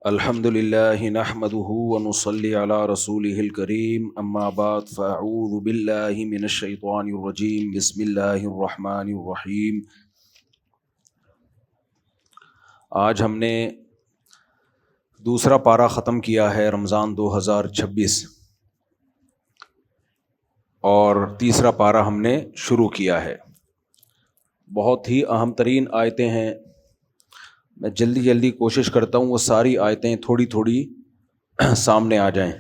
الحمد للہ نحمده ونصلی علی رسوله الکریم اما بعد فاعوذ باللہ من الشیطان الرجیم بسم اللہ الرحمن الرحیم۔ آج ہم نے دوسرا پارہ ختم کیا ہے رمضان 2026 اور تیسرا پارہ ہم نے شروع کیا ہے۔ بہت ہی اہم ترین آیتیں ہیں، میں جلدی کوشش کرتا ہوں وہ ساری آیتیں تھوڑی تھوڑی سامنے آ جائیں۔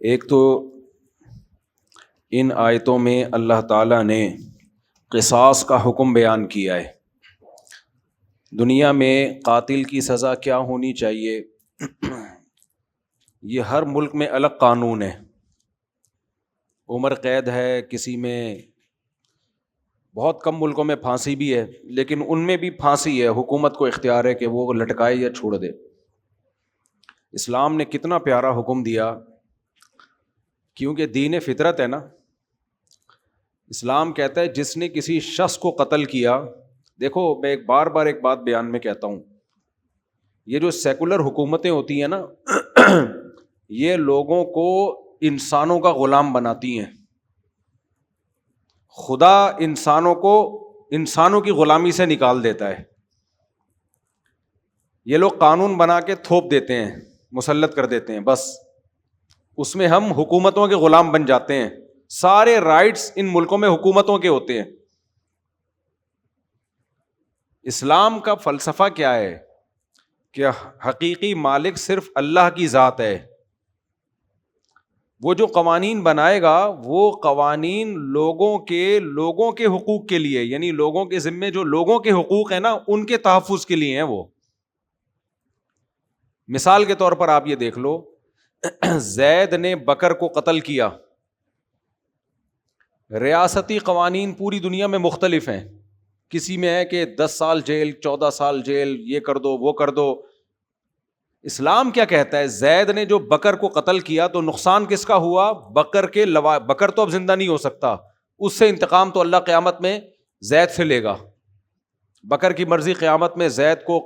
ایک تو ان آیتوں میں اللہ تعالیٰ نے قصاص کا حکم بیان کیا ہے۔ دنیا میں قاتل کی سزا کیا ہونی چاہیے، یہ ہر ملک میں الگ قانون ہے۔ عمر قید ہے، کسی میں بہت کم ملکوں میں پھانسی بھی ہے، لیکن ان میں بھی پھانسی ہے، حکومت کو اختیار ہے کہ وہ لٹکائے یا چھوڑ دے۔ اسلام نے کتنا پیارا حکم دیا، کیونکہ دین فطرت ہے نا۔ اسلام کہتا ہے جس نے کسی شخص کو قتل کیا، دیکھو میں ایک بات بیان میں کہتا ہوں، یہ جو سیکولر حکومتیں ہوتی ہیں نا یہ لوگوں کو انسانوں کا غلام بناتی ہیں۔ خدا انسانوں کو انسانوں کی غلامی سے نکال دیتا ہے۔ یہ لوگ قانون بنا کے تھوپ دیتے ہیں، مسلط کر دیتے ہیں، بس اس میں ہم حکومتوں کے غلام بن جاتے ہیں۔ سارے رائٹس ان ملکوں میں حکومتوں کے ہوتے ہیں۔ اسلام کا فلسفہ کیا ہے کہ حقیقی مالک صرف اللہ کی ذات ہے۔ وہ جو قوانین بنائے گا وہ قوانین لوگوں کے حقوق کے لیے، یعنی لوگوں کے ذمے جو لوگوں کے حقوق ہیں نا ان کے تحفظ کے لیے ہیں۔ وہ مثال کے طور پر آپ یہ دیکھ لو، زید نے بکر کو قتل کیا۔ ریاستی قوانین پوری دنیا میں مختلف ہیں، کسی میں ہے کہ 10 سال جیل، 14 سال جیل، یہ کر دو وہ کر دو۔ اسلام کیا کہتا ہے؟ زید نے جو بکر کو قتل کیا تو نقصان کس کا ہوا؟ بکر تو اب زندہ نہیں ہو سکتا، اس سے انتقام تو اللہ قیامت میں زید سے لے گا۔ بکر کی مرضی قیامت میں زید کو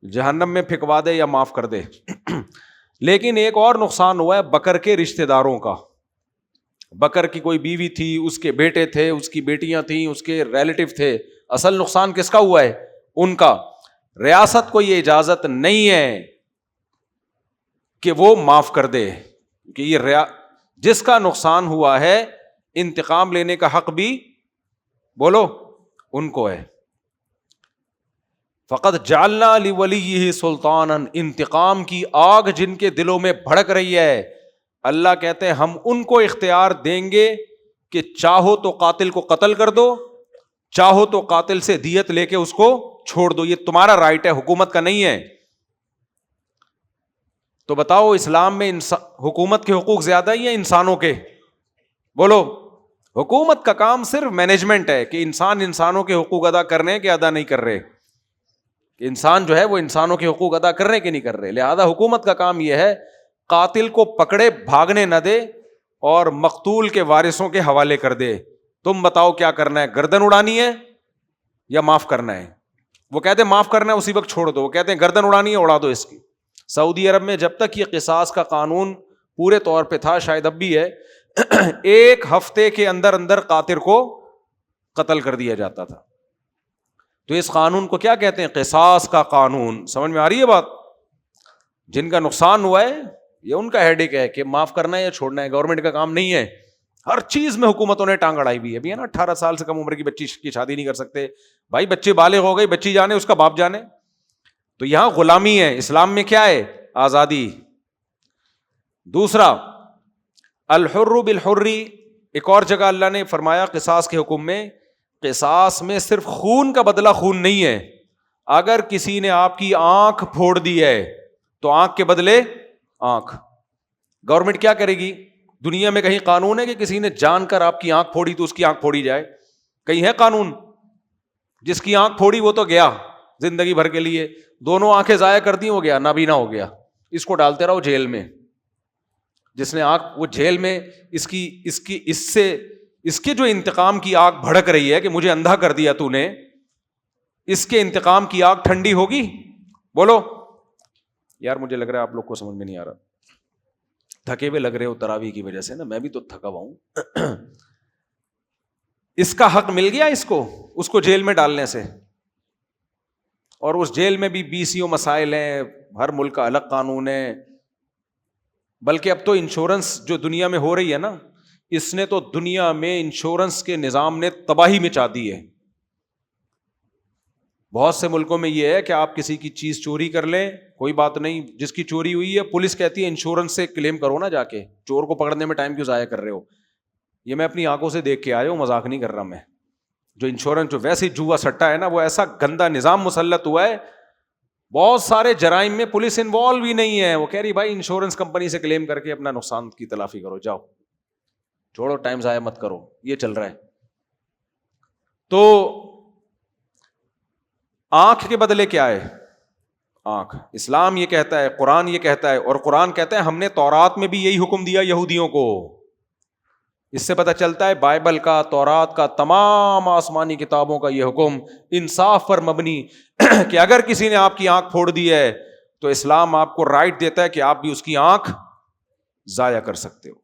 جہنم میں پھینکوا دے یا معاف کر دے۔ لیکن ایک اور نقصان ہوا ہے بکر کے رشتہ داروں کا۔ بکر کی کوئی بیوی تھی، اس کے بیٹے تھے، اس کی بیٹیاں تھیں، اس کے ریلیٹو تھے۔ اصل نقصان کس کا ہوا ہے؟ ان کا۔ ریاست کو یہ اجازت نہیں ہے کہ وہ معاف کر دے، کہ یہ جس کا نقصان ہوا ہے انتقام لینے کا حق بھی بولو ان کو ہے۔ فقط جعلنا لولیہ سلطانا، انتقام کی آگ جن کے دلوں میں بھڑک رہی ہے، اللہ کہتے ہیں ہم ان کو اختیار دیں گے کہ چاہو تو قاتل کو قتل کر دو، چاہو تو قاتل سے دیت لے کے اس کو چھوڑ دو، یہ تمہارا رائٹ ہے، حکومت کا نہیں ہے۔ تو بتاؤ اسلام میں حکومت کے حقوق زیادہ ہی ہیں انسانوں کے؟ بولو۔ حکومت کا کام صرف مینجمنٹ ہے کہ انسانوں کے حقوق ادا کر رہے ہیں کہ ادا نہیں کر رہے، کہ انسان جو ہے وہ انسانوں کے حقوق ادا کر رہے ہیں کہ نہیں کر رہے۔ لہذا حکومت کا کام یہ ہے قاتل کو پکڑے، بھاگنے نہ دے اور مقتول کے وارثوں کے حوالے کر دے۔ تم بتاؤ کیا کرنا ہے، گردن اڑانی ہے یا معاف کرنا ہے؟ وہ کہتے ہیں معاف کرنا ہے اسی وقت چھوڑ دو، وہ کہتے ہیں گردن اڑانی ہے اڑا دو اس کی۔ سعودی عرب میں جب تک یہ قصاص کا قانون پورے طور پہ تھا، شاید اب بھی ہے، 1 ہفتے کے اندر قاتل کو قتل کر دیا جاتا تھا۔ تو اس قانون کو کیا کہتے ہیں؟ قصاص کا قانون۔ سمجھ میں آ رہی ہے بات؟ جن کا نقصان ہوا ہے یہ ان کا ہیڈیک ہے کہ معاف کرنا ہے یا چھوڑنا ہے، گورنمنٹ کا کام نہیں ہے۔ ہر چیز میں حکومتوں نے ٹانگ اڑائی ہوئی ہے نا۔ 18 سال سے کم عمر کی بچی کی شادی نہیں کر سکتے، بھائی بچے بالغ ہو گئی، بچی جانے اس کا باپ جانے۔ تو یہاں غلامی ہے، اسلام میں کیا ہے؟ آزادی۔ دوسرا الحر بالحر، ایک اور جگہ اللہ نے فرمایا قصاص کے حکم میں، قصاص میں صرف خون کا بدلہ خون نہیں ہے۔ اگر کسی نے آپ کی آنکھ پھوڑ دی ہے تو آنکھ کے بدلے آنکھ۔ گورنمنٹ کیا کرے گی؟ دنیا میں کہیں قانون ہے کہ کسی نے جان کر آپ کی آنکھ پھوڑی تو اس کی آنکھ پھوڑی جائے؟ کہیں ہے قانون؟ جس کی آنکھ پھوڑی وہ تو گیا زندگی بھر کے لیے، دونوں آنکھیں ضائع کر دی، ہو گیا، نابینا ہو گیا، اس کو ڈالتے رہو جیل میں۔ جس نے آنکھ، وہ جیل میں اس کے جو انتقام کی آگ بھڑک رہی ہے کہ مجھے اندھا کر دیا تو نے، اس کے انتقام کی آگ ٹھنڈی ہوگی؟ بولو یار مجھے لگ رہا ہے آپ لوگ کو سمجھ میں نہیں آ رہا, تھکے ہوئے لگ رہے ہو تراویح کی وجہ سے نا, میں بھی تو تھکا ہوا ہوں. اس کا حق مل گیا اس کو جیل میں ڈالنے سے, اور اس جیل میں بھی 20 مسائل ہیں, ہر ملک کا الگ قانون ہے. بلکہ اب تو انشورنس جو دنیا میں ہو رہی ہے نا, اس نے تو دنیا میں انشورنس کے نظام نے تباہی مچا دی ہے. بہت سے ملکوں میں یہ ہے کہ آپ کسی کی چیز چوری کر لیں, کوئی بات نہیں, جس کی چوری ہوئی ہے پولیس کہتی ہے انشورنس سے کلیم کرو نا, جا کے چور کو پکڑنے میں ٹائم کیوں ضائع کر رہے ہو. یہ میں اپنی آنکھوں سے دیکھ کے آیا ہوں, مذاق نہیں کر رہا میں. جو انشورنس جو ویسے جوا سٹا ہے نا, وہ ایسا گندا نظام مسلط ہوا ہے, بہت سارے جرائم میں پولیس انوالو ہی نہیں ہے. وہ کہہ رہی بھائی انشورنس کمپنی سے کلیم کر کے اپنا نقصان کی تلافی کرو, جاؤ چھوڑو, ٹائم ضائع مت کرو. یہ چل رہا ہے. تو آنکھ کے بدلے کیا ہے؟ آنکھ. اسلام یہ کہتا ہے, قرآن یہ کہتا ہے, اور قرآن کہتا ہے ہم نے تورات میں بھی یہی حکم دیا یہودیوں کو. اس سے پتہ چلتا ہے بائبل کا, تورات کا, تمام آسمانی کتابوں کا یہ حکم انصاف پر مبنی کہ اگر کسی نے آپ کی آنکھ پھوڑ دی ہے تو اسلام آپ کو رائٹ دیتا ہے کہ آپ بھی اس کی آنکھ ضائع کر سکتے ہو.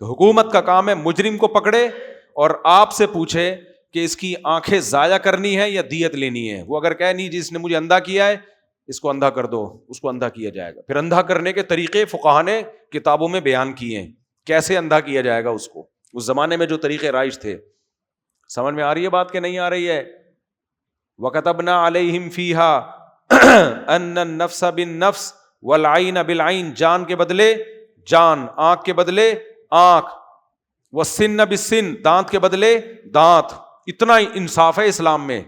تو حکومت کا کام ہے مجرم کو پکڑے اور آپ سے پوچھے کہ اس کی آنکھیں ضائع کرنی ہے یا دیت لینی ہے. وہ اگر کہے نہیں جس نے مجھے اندھا کیا ہے اس کو اندھا کر دو, اس کو اندھا کیا جائے گا. پھر اندھا کرنے کے طریقے فقہاء نے کتابوں میں بیان کیے ہیں, کیسے اندھا کیا جائے گا اس کو, اس زمانے میں جو طریقے رائج تھے. سمجھ میں آ رہی ہے بات کہ نہیں آ رہی ہے؟ وَكَتَبْنَا عَلَيْهِمْ فِيهَا أَنَّ النَّفْسَ بِالنَّفْسِ وَالْعَيْنَ بِالْعَيْنِ, جان کے بدلے جان, آنکھ کے بدلے آنکھ, وَالسِّنَّ بِالسِّنِّ, دانت کے بدلے دانت. اتنا انصاف ہے اسلام میں.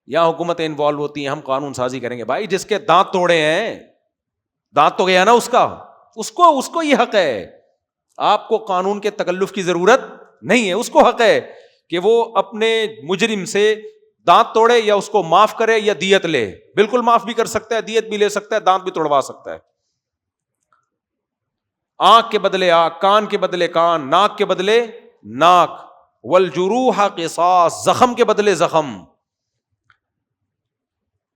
یہاں حکومتیں انوالو ہوتی ہیں, ہم قانون سازی کریں گے. بھائی جس کے دانت توڑے ہیں, دانت تو گیا نا اس کا, اس کو یہ حق ہے. آپ کو قانون کے تکلف کی ضرورت نہیں ہے. اس کو حق ہے کہ وہ اپنے مجرم سے دانت توڑے یا اس کو معاف کرے یا دیت لے. بالکل معاف بھی کر سکتا ہے, دیت بھی لے سکتا ہے, دانت بھی توڑوا سکتا ہے. آنکھ کے بدلے آنکھ, کان کے بدلے کان, ناک کے بدلے ناک. والجروح قصاص, زخم کے بدلے زخم.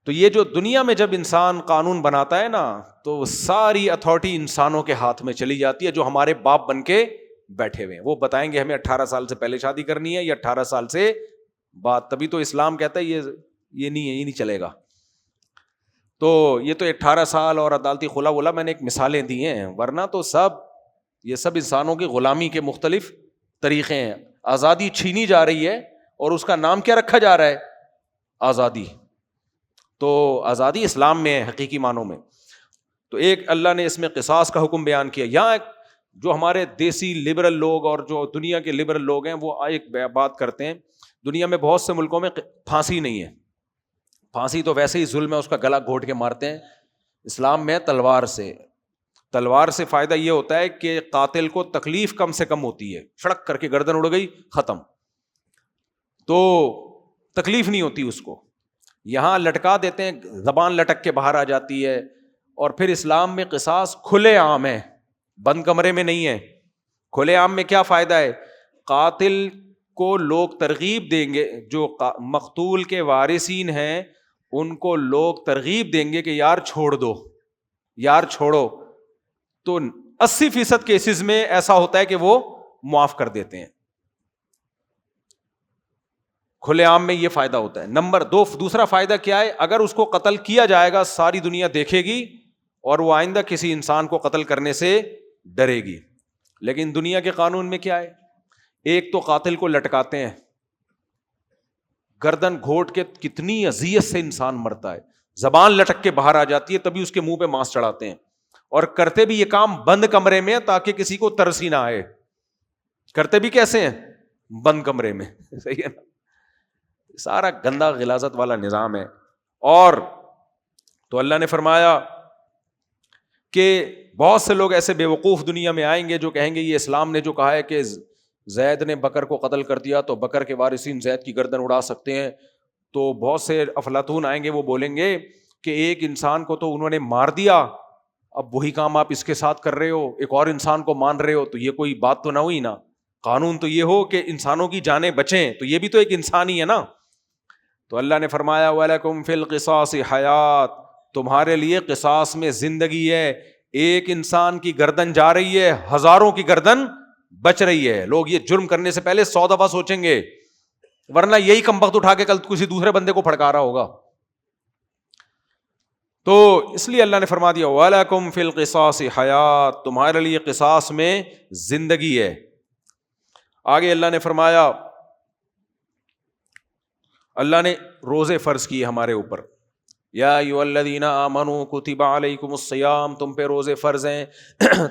تو یہ جو دنیا میں جب انسان قانون بناتا ہے نا, تو ساری اتھارٹی انسانوں کے ہاتھ میں چلی جاتی ہے جو ہمارے باپ بن کے بیٹھے ہوئے ہیں. وہ بتائیں گے ہمیں 18 سال سے پہلے شادی کرنی ہے یا 18 سال سے بعد. تبھی تو اسلام کہتا ہے یہ نہیں ہے, یہ نہیں چلے گا. تو یہ تو 18 سال اور عدالتی خلا ولا میں نے ایک مثالیں دی ہیں, ورنہ تو یہ سب انسانوں کی غلامی کے مختلف طریقے ہیں. آزادی چھینی جا رہی ہے اور اس کا نام کیا رکھا جا رہا ہے؟ آزادی. تو آزادی اسلام میں ہے حقیقی معنوں میں. تو ایک اللہ نے اس میں قصاص کا حکم بیان کیا. یہاں جو ہمارے دیسی لبرل لوگ اور جو دنیا کے لبرل لوگ ہیں وہ ایک بات کرتے ہیں, دنیا میں بہت سے ملکوں میں پھانسی نہیں ہے. پھانسی تو ویسے ہی ظلم ہے, اس کا گلا گھونٹ کے مارتے ہیں. اسلام میں تلوار سے. تلوار سے فائدہ یہ ہوتا ہے کہ قاتل کو تکلیف کم سے کم ہوتی ہے, سڑک کر کے گردن اڑ گئی ختم, تو تکلیف نہیں ہوتی اس کو. یہاں لٹکا دیتے ہیں, زبان لٹک کے باہر آ جاتی ہے. اور پھر اسلام میں قصاص کھلے عام ہے, بند کمرے میں نہیں ہے. کھلے عام میں کیا فائدہ ہے؟ قاتل کو لوگ ترغیب دیں گے, جو مقتول کے وارثین ہیں ان کو لوگ ترغیب دیں گے کہ یار چھوڑ دو, یار چھوڑو. تو 80% کیسز میں ایسا ہوتا ہے کہ وہ معاف کر دیتے ہیں. کھلے عام میں یہ فائدہ ہوتا ہے. نمبر 2, دوسرا فائدہ کیا ہے؟ اگر اس کو قتل کیا جائے گا ساری دنیا دیکھے گی اور وہ آئندہ کسی انسان کو قتل کرنے سے ڈرے گی. لیکن دنیا کے قانون میں کیا ہے؟ ایک تو قاتل کو لٹکاتے ہیں, گردن گھونٹ کے, کتنی اذیت سے انسان مرتا ہے, زبان لٹک کے باہر آ جاتی ہے, تبھی اس کے منہ پہ ماس چڑھاتے ہیں. اور کرتے بھی یہ کام بند کمرے میں تاکہ کسی کو ترس ہی نہ آئے. کرتے بھی کیسے ہیں؟ بند کمرے میں. صحیح ہے نا؟ سارا گندا غلاظت والا نظام ہے. اور تو اللہ نے فرمایا کہ بہت سے لوگ ایسے بے وقوف دنیا میں آئیں گے جو کہیں گے یہ اسلام نے جو کہا ہے کہ زید نے بکر کو قتل کر دیا تو بکر کے وارثین زید کی گردن اڑا سکتے ہیں. تو بہت سے افلاطون آئیں گے, وہ بولیں گے کہ ایک انسان کو تو انہوں نے مار دیا, اب وہی کام آپ اس کے ساتھ کر رہے ہو, ایک اور انسان کو مان رہے ہو, تو یہ کوئی بات تو نہ ہوئی نا. قانون تو یہ ہو کہ انسانوں کی جانیں بچیں, تو یہ بھی تو ایک انسان ہی ہے نا. تو اللہ نے فرمایا وَلَكُمْ فِي الْقِصَاصِ حَيَاتٌ, تمہارے لیے قصاص میں زندگی ہے. ایک انسان کی گردن جا رہی ہے, ہزاروں کی گردن بچ رہی ہے. لوگ یہ جرم کرنے سے پہلے 100 دفعہ سوچیں گے, ورنہ یہی کمبخت اٹھا کے کل کسی دوسرے بندے کو پھڑکا رہا ہوگا. تو اس لیے اللہ نے فرما دیا وَلَكُمْ فِي الْقِصَاصِ حَيَاتٌ, تمہارے لیے قصاص میں زندگی ہے. آگے اللہ نے فرمایا, اللہ نے روزے فرض کیے ہمارے اوپر. یا ایھا الذین آمنوا کتب علیکم الصیام, تم پہ روزے فرض ہیں.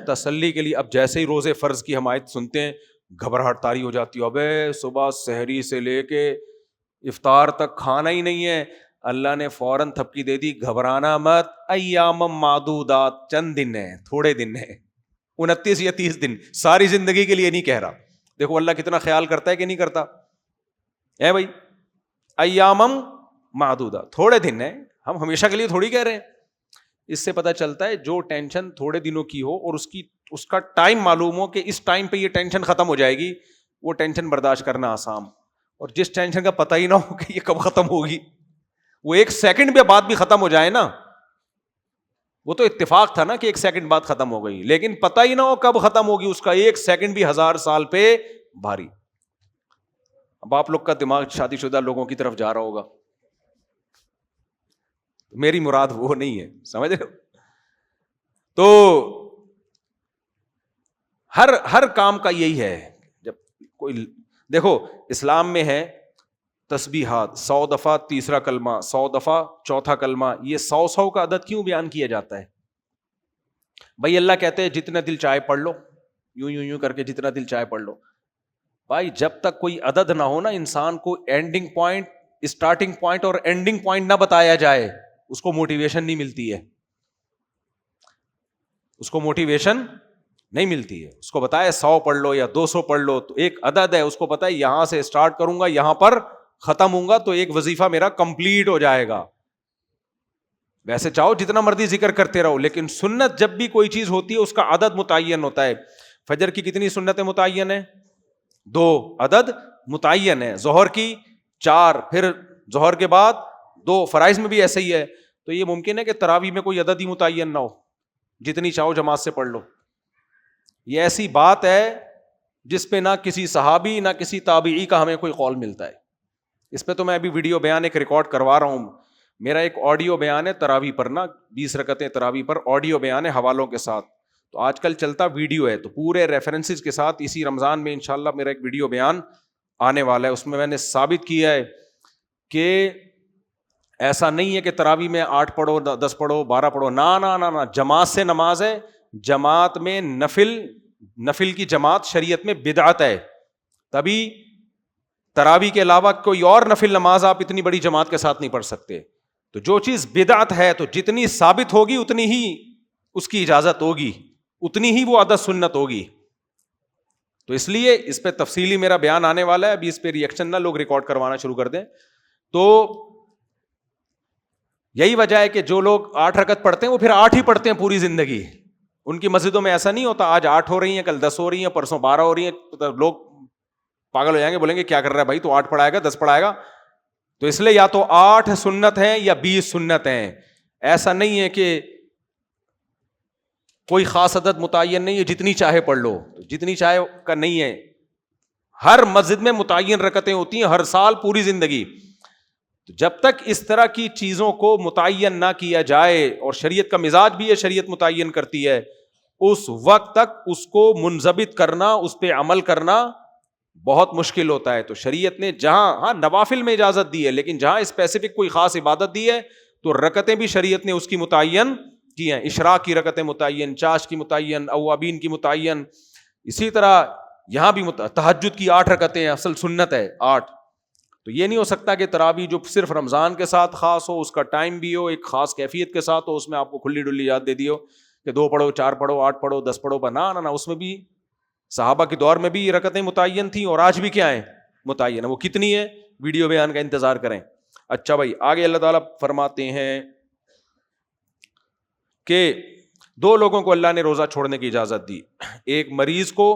تسلی کے لیے اب جیسے ہی روزے فرض کی ہم آیت سنتے ہیں گھبراہٹ طاری ہو جاتی ہے, ابے صبح سحری سے لے کے افطار تک کھانا ہی نہیں ہے. اللہ نے فوراً تھپکی دے دی, گھبرانا مت, ایام معدودات, چند دن ہیں, تھوڑے دن ہیں, 29 یا 30 دن, ساری زندگی کے لیے نہیں کہہ رہا. دیکھو اللہ کتنا خیال کرتا ہے کہ نہیں کرتا ہے بھائی. ایامم معدودہ, تھوڑے دن ہیں, ہم ہمیشہ کے لیے تھوڑی کہہ رہے ہیں. اس سے پتہ چلتا ہے جو ٹینشن تھوڑے دنوں کی ہو اور اس کا ٹائم معلوم ہو کہ اس ٹائم پہ یہ ٹینشن ختم ہو جائے گی, وہ ٹینشن برداشت کرنا آسان. اور جس ٹینشن کا پتہ ہی نہ ہو کہ یہ کب ختم ہوگی, وہ 1 سیکنڈ کے بعد بھی ختم ہو جائے نا, وہ تو اتفاق تھا نا کہ 1 سیکنڈ بعد ختم ہو گئی, لیکن پتہ ہی نہ ہو کب ختم ہوگی, اس کا 1 سیکنڈ بھی 1000 سال پہ بھاری. اب آپ لوگ کا دماغ شادی شدہ لوگوں کی طرف جا رہا ہوگا, میری مراد وہ نہیں ہے, سمجھ رہے ہو. تو ہر کام کا یہی ہے. جب کوئی دیکھو اسلام میں ہے تسبیحات 100 دفعہ تیسرا کلمہ, 100 دفعہ چوتھا کلمہ, یہ 100 کا عدد کیوں بیان کیا جاتا ہے بھائی؟ اللہ کہتے ہیں جتنا دل چاہے پڑھ لو, یوں کر کے جتنا دل چاہے پڑھ لو. بھائی جب تک کوئی عدد نہ ہو نا, انسان کو اینڈنگ پوائنٹ, اسٹارٹنگ پوائنٹ اور اینڈنگ پوائنٹ نہ بتایا جائے, اس کو موٹیویشن نہیں ملتی ہے. اس کو موٹیویشن نہیں ملتی ہے. اس کو بتایا 100 پڑھ لو یا 200 پڑھ لو, تو ایک عدد ہے, اس کو پتا ہے یہاں سے اسٹارٹ کروں گا, یہاں پر ختم ہوں گا, تو ایک وظیفہ میرا کمپلیٹ ہو جائے گا. ویسے چاہو جتنا مرضی ذکر کرتے رہو, لیکن سنت جب بھی کوئی چیز ہوتی ہے اس کا عدد متعین ہوتا ہے. فجر کی کتنی سنتیں متعین ہیں؟ 2 عدد متعین ہے. ظہر کی 4, پھر ظہر کے بعد 2. فرائض میں بھی ایسے ہی ہے. تو یہ ممکن ہے کہ تراویح میں کوئی عدد ہی متعین نہ ہو, جتنی چاہو جماعت سے پڑھ لو. یہ ایسی بات ہے جس پہ نہ کسی صحابی نہ کسی تابعی کا ہمیں کوئی قول ملتا ہے. اس پہ تو میں ابھی ویڈیو بیان ایک ریکارڈ کروا رہا ہوں. میرا ایک آڈیو بیان ہے تراویح پر, نا 20 رکعتیں تراویح پر, آڈیو بیان ہے حوالوں کے ساتھ. تو آج کل چلتا ویڈیو ہے, تو پورے ریفرنسز کے ساتھ اسی رمضان میں انشاءاللہ میرا ایک ویڈیو بیان آنے والا ہے. اس میں نے ثابت کیا ہے کہ ایسا نہیں ہے کہ تراویح میں 8 پڑھو 10 پڑھو 12 پڑھو, نہ, جماعت سے نماز ہے. جماعت میں نفل کی جماعت شریعت میں بدعت ہے. تبھی تراویح کے علاوہ کوئی اور نفل نماز آپ اتنی بڑی جماعت کے ساتھ نہیں پڑھ سکتے. تو جو چیز بدعت ہے تو جتنی ثابت ہوگی اتنی ہی اس کی اجازت ہوگی, اتنی ہی وہ عادت سنت ہوگی. تو اس لیے اس پہ تفصیلی میرا بیان آنے والا ہے. ابھی اس پہ ریئیکشن نہ لوگ ریکارڈ کروانا شروع کر دیں. تو یہی وجہ ہے کہ جو لوگ 8 رکعت پڑھتے ہیں وہ پھر 8 ہی پڑھتے ہیں پوری زندگی. ان کی مسجدوں میں ایسا نہیں ہوتا آج 8 ہو رہی ہیں, کل 10 ہو رہی ہیں, پرسوں 12 ہو رہی ہیں. تو لوگ پاگل ہو جائیں گے, بولیں گے کیا کر رہا ہے بھائی, تو 8 پڑھائے گا 10 پڑھائے گا. تو اس لیے یا تو 8 سنت ہیں یا 20 سنت ہیں. ایسا نہیں ہے کہ کوئی خاص عدد متعین نہیں ہے, جتنی چاہے پڑھ لو. جتنی چاہے کا نہیں ہے, ہر مسجد میں متعین رکعتیں ہوتی ہیں ہر سال پوری زندگی. تو جب تک اس طرح کی چیزوں کو متعین نہ کیا جائے, اور شریعت کا مزاج بھی ہے شریعت متعین کرتی ہے, اس وقت تک اس کو منضبط کرنا, اس پہ عمل کرنا بہت مشکل ہوتا ہے. تو شریعت نے جہاں نوافل میں اجازت دی ہے, لیکن جہاں اسپیسیفک کوئی خاص عبادت دی ہے تو رکعتیں بھی شریعت نے اس کی متعین کی ہیں. اشراق کی رکعتیں متعین, چاش کی متعین, اوابین کی متعین. اسی طرح یہاں بھی تہجد کی 8 رکعتیں اصل سنت ہے 8. تو یہ نہیں ہو سکتا کہ تراویح جو صرف رمضان کے ساتھ خاص ہو, اس کا ٹائم بھی ہو, ایک خاص کیفیت کے ساتھ ہو, اس میں آپ کو کھلی ڈلی یاد دے دی ہو کہ 2 پڑھو 4 پڑھو 8 پڑھو 10 پڑھو. نہ, اس میں بھی صحابہ کے دور میں بھی یہ رکعتیں متعین تھیں, اور آج بھی کیا ہیں متعین. وہ کتنی ہے ویڈیو بیان کا انتظار کریں. اچھا بھائی, آگے اللہ تعالیٰ فرماتے ہیں کہ 2 لوگوں کو اللہ نے روزہ چھوڑنے کی اجازت دی, ایک مریض کو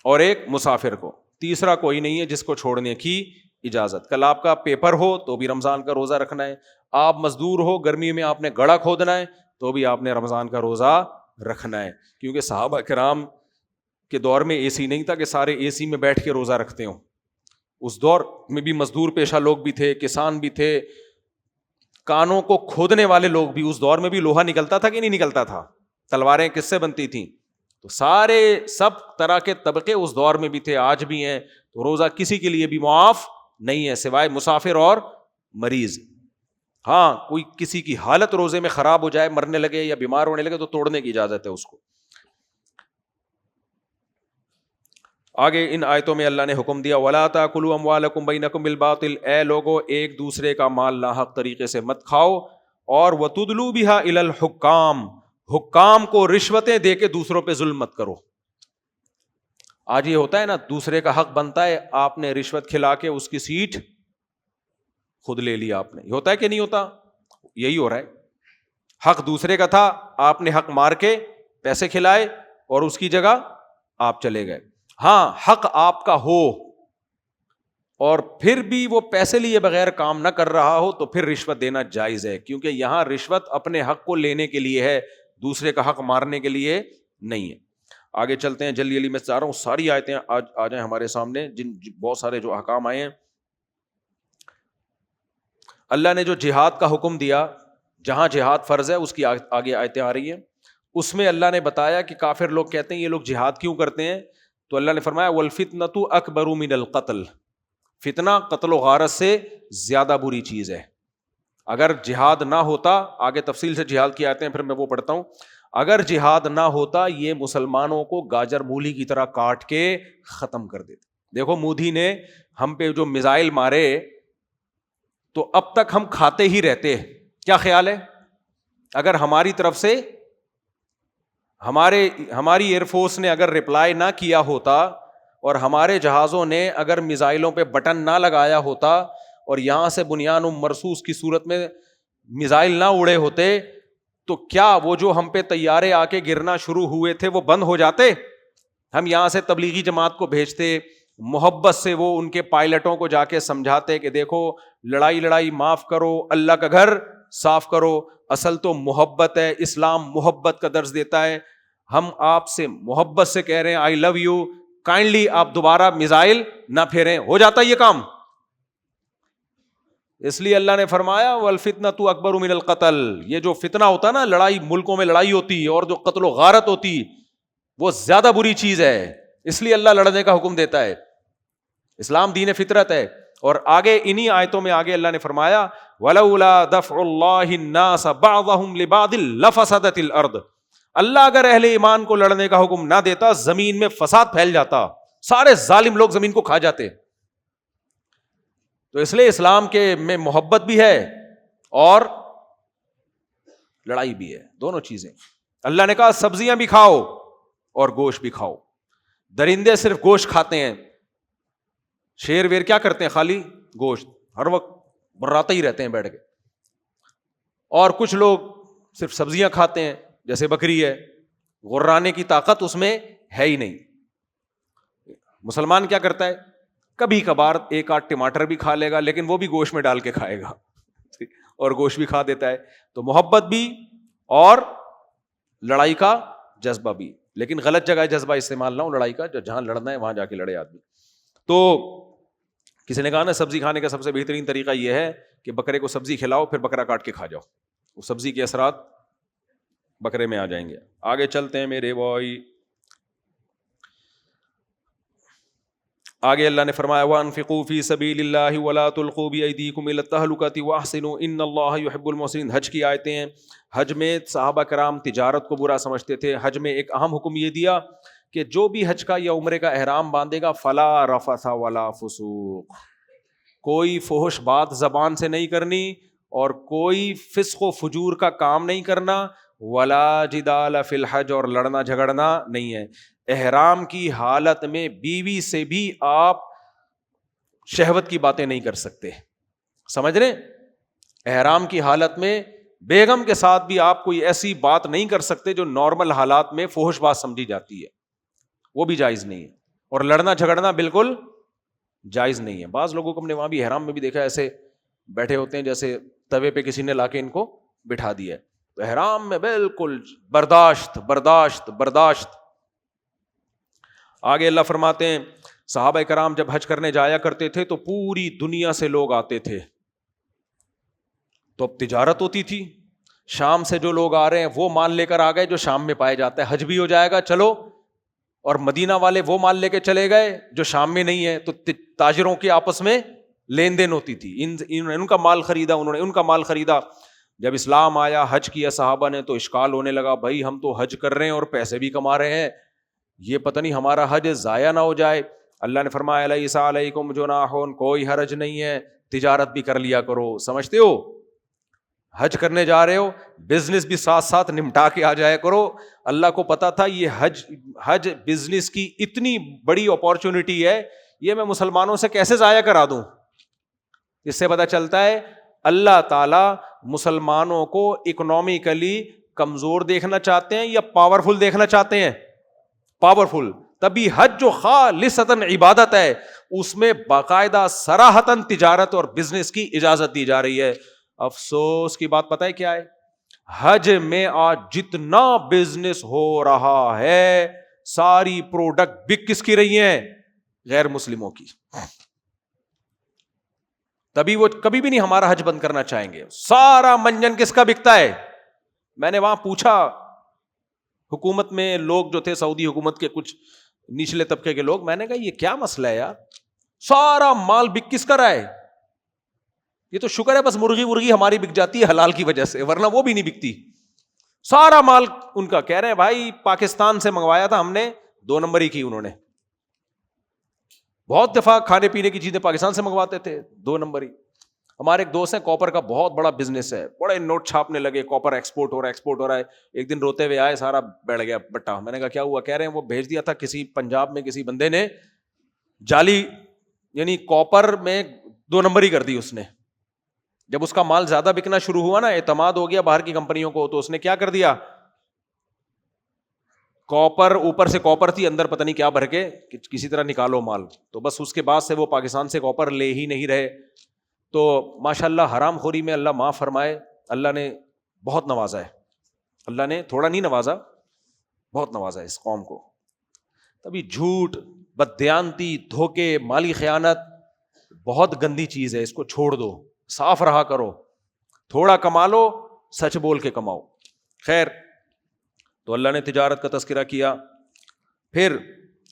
اور ایک مسافر کو. تیسرا کوئی نہیں ہے جس کو چھوڑنے کی اجازت. کل آپ کا پیپر ہو تو بھی رمضان کا روزہ رکھنا ہے. آپ مزدور ہو, گرمی میں آپ نے گڑھا کھودنا ہے تو بھی آپ نے رمضان کا روزہ رکھنا ہے. کیونکہ صحابہ کرام کے دور میں اے سی نہیں تھا کہ سارے اے سی میں بیٹھ کے روزہ رکھتے ہوں. اس دور میں بھی مزدور پیشہ لوگ بھی تھے, کسان بھی تھے, کانوں کو کھودنے والے لوگ بھی. اس دور میں بھی لوہا نکلتا تھا کہ نہیں نکلتا تھا؟ تلواریں کس سے بنتی تھیں؟ تو سارے سب طرح کے طبقے اس دور میں بھی تھے, آج بھی ہیں. تو روزہ کسی کے لیے بھی معاف نہیں ہے سوائے مسافر اور مریض. ہاں کوئی کسی کی حالت روزے میں خراب ہو جائے, مرنے لگے یا بیمار ہونے لگے تو توڑنے کی اجازت ہے اس کو. آگے ان آیتوں میں اللہ نے حکم دیا وَلَا تَأْكُلُوا أَمْوَالَكُمْ بَيْنَكُمْ بِالْبَاطِلِ, اے لوگو ایک دوسرے کا مال ناحق طریقے سے مت کھاؤ. اور وَتُدْلُوا بِهَا إِلَى الْحُكَّامِ, حکام کو رشوتیں دے کے دوسروں پہ ظلم مت کرو. آج یہ ہوتا ہے نا, دوسرے کا حق بنتا ہے, آپ نے رشوت کھلا کے اس کی سیٹ خود لے لیا آپ نے. یہ ہوتا ہے کہ نہیں ہوتا؟ یہی ہو رہا ہے. حق دوسرے کا تھا, آپ نے حق مار کے پیسے کھلائے اور اس کی جگہ آپ چلے گئے. ہاں حق آپ کا ہو اور پھر بھی وہ پیسے لیے بغیر کام نہ کر رہا ہو تو پھر رشوت دینا جائز ہے, کیونکہ یہاں رشوت اپنے حق کو لینے کے لیے ہے, دوسرے کا حق مارنے کے لیے نہیں ہے. آگے چلتے ہیں, جلدی جلدی میں چاہ رہا ہوں ساری آیتیں آج آ جائیں ہمارے سامنے, جن بہت سارے جو احکام آئے ہیں. اللہ نے جو جہاد کا حکم دیا, جہاں جہاد فرض ہے اس کی آگے آیتیں آ رہی ہیں. اس میں اللہ نے بتایا کہ کافر لوگ کہتے ہیں یہ لوگ جہاد کیوں کرتے ہیں, تو اللہ نے فرمایا وَالْفِتْنَةُ أَكْبَرُ مِنَ الْقَتْلِ, فتنہ قتل و غارت سے زیادہ بری چیز ہے. اگر جہاد نہ ہوتا, آگے تفصیل سے جہاد کی آیتیں پھر میں وہ پڑھتا ہوں, اگر جہاد نہ ہوتا یہ مسلمانوں کو گاجر مولی کی طرح کاٹ کے ختم کر دیتے. دیکھو مودی نے ہم پہ جو میزائل مارے تو اب تک ہم کھاتے ہی رہتے. کیا خیال ہے اگر ہماری طرف سے ہماری ایئر فورس نے اگر رپلائی نہ کیا ہوتا اور ہمارے جہازوں نے اگر میزائلوں پہ بٹن نہ لگایا ہوتا اور یہاں سے بنیان مرصوص کی صورت میں میزائل نہ اڑے ہوتے, تو کیا وہ جو ہم پہ طیارے آ کے گرنا شروع ہوئے تھے وہ بند ہو جاتے؟ ہم یہاں سے تبلیغی جماعت کو بھیجتے, محبت سے وہ ان کے پائلٹوں کو جا کے سمجھاتے کہ دیکھو لڑائی معاف کرو, اللہ کا گھر صاف کرو, اصل تو محبت ہے, اسلام محبت کا درس دیتا ہے. ہم آپ سے محبت سے کہہ رہے ہیں آئی لو یو, کائنڈلی آپ دوبارہ میزائل نہ پھیریں, ہو جاتا یہ کام. اس لیے اللہ نے فرمایا وَالْفِتْنَةُ أَكْبَرُ مِنَ الْقَتْلِ, یہ جو فتنہ ہوتا نا, لڑائی ملکوں میں لڑائی ہوتی اور جو قتل و غارت ہوتی وہ زیادہ بری چیز ہے. اس لیے اللہ لڑنے کا حکم دیتا ہے. اسلام دین فطرت ہے. اور آگے انہی آیتوں میں آگے اللہ نے فرمایا وَلَوْلَا دَفْعُ اللَّهِ النَّاسَ بَعْضَهُمْ لِبَعْضٍ لَفَسَدَتِ الْأَرْضِ, اللہ اگر اہل ایمان کو لڑنے کا حکم نہ دیتا زمین میں فساد پھیل جاتا, سارے ظالم لوگ زمین کو کھا جاتے. تو اس لیے اسلام کے میں محبت بھی ہے اور لڑائی بھی ہے, دونوں چیزیں. اللہ نے کہا سبزیاں بھی کھاؤ اور گوشت بھی کھاؤ. درندے صرف گوشت کھاتے ہیں, شیر ویر کیا کرتے ہیں, خالی گوشت ہر وقت براتے ہی رہتے ہیں بیٹھ کے. اور کچھ لوگ صرف سبزیاں کھاتے ہیں, جیسے بکری ہے, غرانے کی طاقت اس میں ہے ہی نہیں. مسلمان کیا کرتا ہے, کبھی کبھار ایک آدھ ٹماٹر بھی کھا لے گا لیکن وہ بھی گوشت میں ڈال کے کھائے گا اور گوشت بھی کھا دیتا ہے. تو محبت بھی اور لڑائی کا جذبہ بھی, لیکن غلط جگہ جذبہ استعمال نہ ہو لڑائی کا, جہاں لڑنا ہے وہاں جا کے لڑے آدمی. تو کسی نے کہا نا سبزی کھانے کا سب سے بہترین طریقہ یہ ہے کہ بکرے کو سبزی کھلاؤ پھر بکرا کاٹ کے کھا جاؤ, وہ سبزی کے اثرات بکرے میں آ جائیں گے. آگے چلتے ہیں میرے بھائی. آگے اللہ نے فرمایا وَأَنفِقُوا فِي سَبِيلِ اللَّهِ وَلَا تُلْقُوا بِأَيْدِيكُمْ إِلَى التَّهْلُكَةِ وَأَحْسِنُوا إِنَّ اللَّهَ يُحِبُّ الْمُحْسِنِينَ. حج کی آیتیں ہیں. حج میں صحابہ کرام تجارت کو برا سمجھتے تھے. حج میں ایک اہم حکم یہ دیا کہ جو بھی حج کا یا عمرے کا احرام باندھے گا فَلَا رَفَثَ وَلَا فُسُوقَ, کوئی فحش بات زبان سے نہیں کرنی اور کوئی فسق و فجور کا کام نہیں کرنا. وَلَا جِدَالَ فِي الْحَجِّ, اور لڑنا جھگڑنا نہیں ہے. احرام کی حالت میں بیوی سے بھی آپ شہوت کی باتیں نہیں کر سکتے, سمجھ رہے؟ احرام کی حالت میں بیگم کے ساتھ بھی آپ کوئی ایسی بات نہیں کر سکتے جو نارمل حالات میں فحش بات سمجھی جاتی ہے, وہ بھی جائز نہیں ہے. اور لڑنا جھگڑنا بالکل جائز نہیں ہے. بعض لوگوں کو ہم نے وہاں بھی احرام میں بھی دیکھا ایسے بیٹھے ہوتے ہیں جیسے توے پہ کسی نے لا کے ان کو بٹھا دیا ہے. تو احرام میں بالکل برداشت برداشت برداشت. آگے اللہ فرماتے ہیں صحابہ کرام جب حج کرنے جایا کرتے تھے تو پوری دنیا سے لوگ آتے تھے, تو اب تجارت ہوتی تھی. شام سے جو لوگ آ رہے ہیں وہ مال لے کر آ گئے جو شام میں پائے جاتا ہے, حج بھی ہو جائے گا چلو, اور مدینہ والے وہ مال لے کے چلے گئے جو شام میں نہیں ہے, تو تاجروں کے آپس میں لین دین ہوتی تھی. ان کا مال خریدا, انہوں نے ان کا مال خریدا. جب اسلام آیا, حج کیا صحابہ نے, تو اشکال ہونے لگا, بھائی ہم تو حج کر رہے ہیں اور پیسے بھی کما رہے ہیں, یہ پتہ نہیں ہمارا حج ضائع نہ ہو جائے. اللہ نے فرمایا لیس علیکم جناح, کوئی حرج نہیں ہے, تجارت بھی کر لیا کرو. سمجھتے ہو حج کرنے جا رہے ہو, بزنس بھی ساتھ ساتھ نمٹا کے آ جایا کرو. اللہ کو پتا تھا یہ حج بزنس کی اتنی بڑی اپورچونٹی ہے, یہ میں مسلمانوں سے کیسے ضائع کرا دوں. اس سے پتا چلتا ہے اللہ تعالی مسلمانوں کو اکنامکلی کمزور دیکھنا چاہتے ہیں یا پاورفل دیکھنا چاہتے ہیں؟ پاورفل. تبھی حج جو خالصتاً عبادت ہے اس میں باقاعدہ صراحتاً تجارت اور بزنس کی اجازت دی جا رہی ہے. افسوس کی بات پتہ ہے کیا ہے؟ حج میں آج جتنا بزنس ہو رہا ہے ساری پروڈکٹ بک کس کی رہی ہیں؟ غیر مسلموں کی. تبھی وہ کبھی بھی نہیں ہمارا حج بند کرنا چاہیں گے. سارا منجن کس کا بکتا ہے؟ میں نے وہاں پوچھا حکومت میں لوگ جو تھے, سعودی حکومت کے کچھ نچلے طبقے کے لوگ, میں نے کہا یہ کیا مسئلہ ہے یار, سارا مال بک کس کا رہا ہے؟ یہ تو شکر ہے بس مرغی ہماری بک جاتی ہے حلال کی وجہ سے, ورنہ وہ بھی نہیں بکتی. سارا مال ان کا. کہہ رہے ہیں بھائی پاکستان سے منگوایا تھا ہم نے, 2 نمبر ہی کی انہوں نے. بہت دفعہ کھانے پینے کی چیزیں پاکستان سے منگواتے تھے, 2 نمبر ہی. ہمارے ایک دوست ہیں, کاپر کا بہت بڑا بزنس ہے, بڑے نوٹ چھاپنے لگے, کاپر ایکسپورٹ ہو رہا ہے. ایک دن روتے ہوئے آئے, سارا بیٹھ گیا بٹا. میں نے کہا کیا ہوا؟ کہہ رہے ہیں وہ بھیج دیا تھا کسی پنجاب میں کسی بندے نے, جعلی یعنی کاپر میں 2 نمبر ہی کر دی اس نے. جب اس کا مال زیادہ بکنا شروع ہوا نا, اعتماد ہو گیا باہر کی کمپنیوں کو, تو اس نے کیا کر دیا, کاپر اوپر سے کاپر تھی, اندر پتہ نہیں کیا بھر کے کسی طرح نکالو مال. تو بس اس کے بعد سے وہ پاکستان سے کاپر لے ہی نہیں رہے. تو ماشاءاللہ حرام خوری میں اللہ معاف فرمائے, اللہ نے بہت نوازا ہے. اللہ نے تھوڑا نہیں نوازا, بہت نوازا ہے اس قوم کو. تبھی جھوٹ, بددیانتی, دھوکے, مالی خیانت بہت گندی چیز ہے, اس کو چھوڑ دو, صاف رہا کرو, تھوڑا کما لو, سچ بول کے کماؤ. خیر, تو اللہ نے تجارت کا تذکرہ کیا. پھر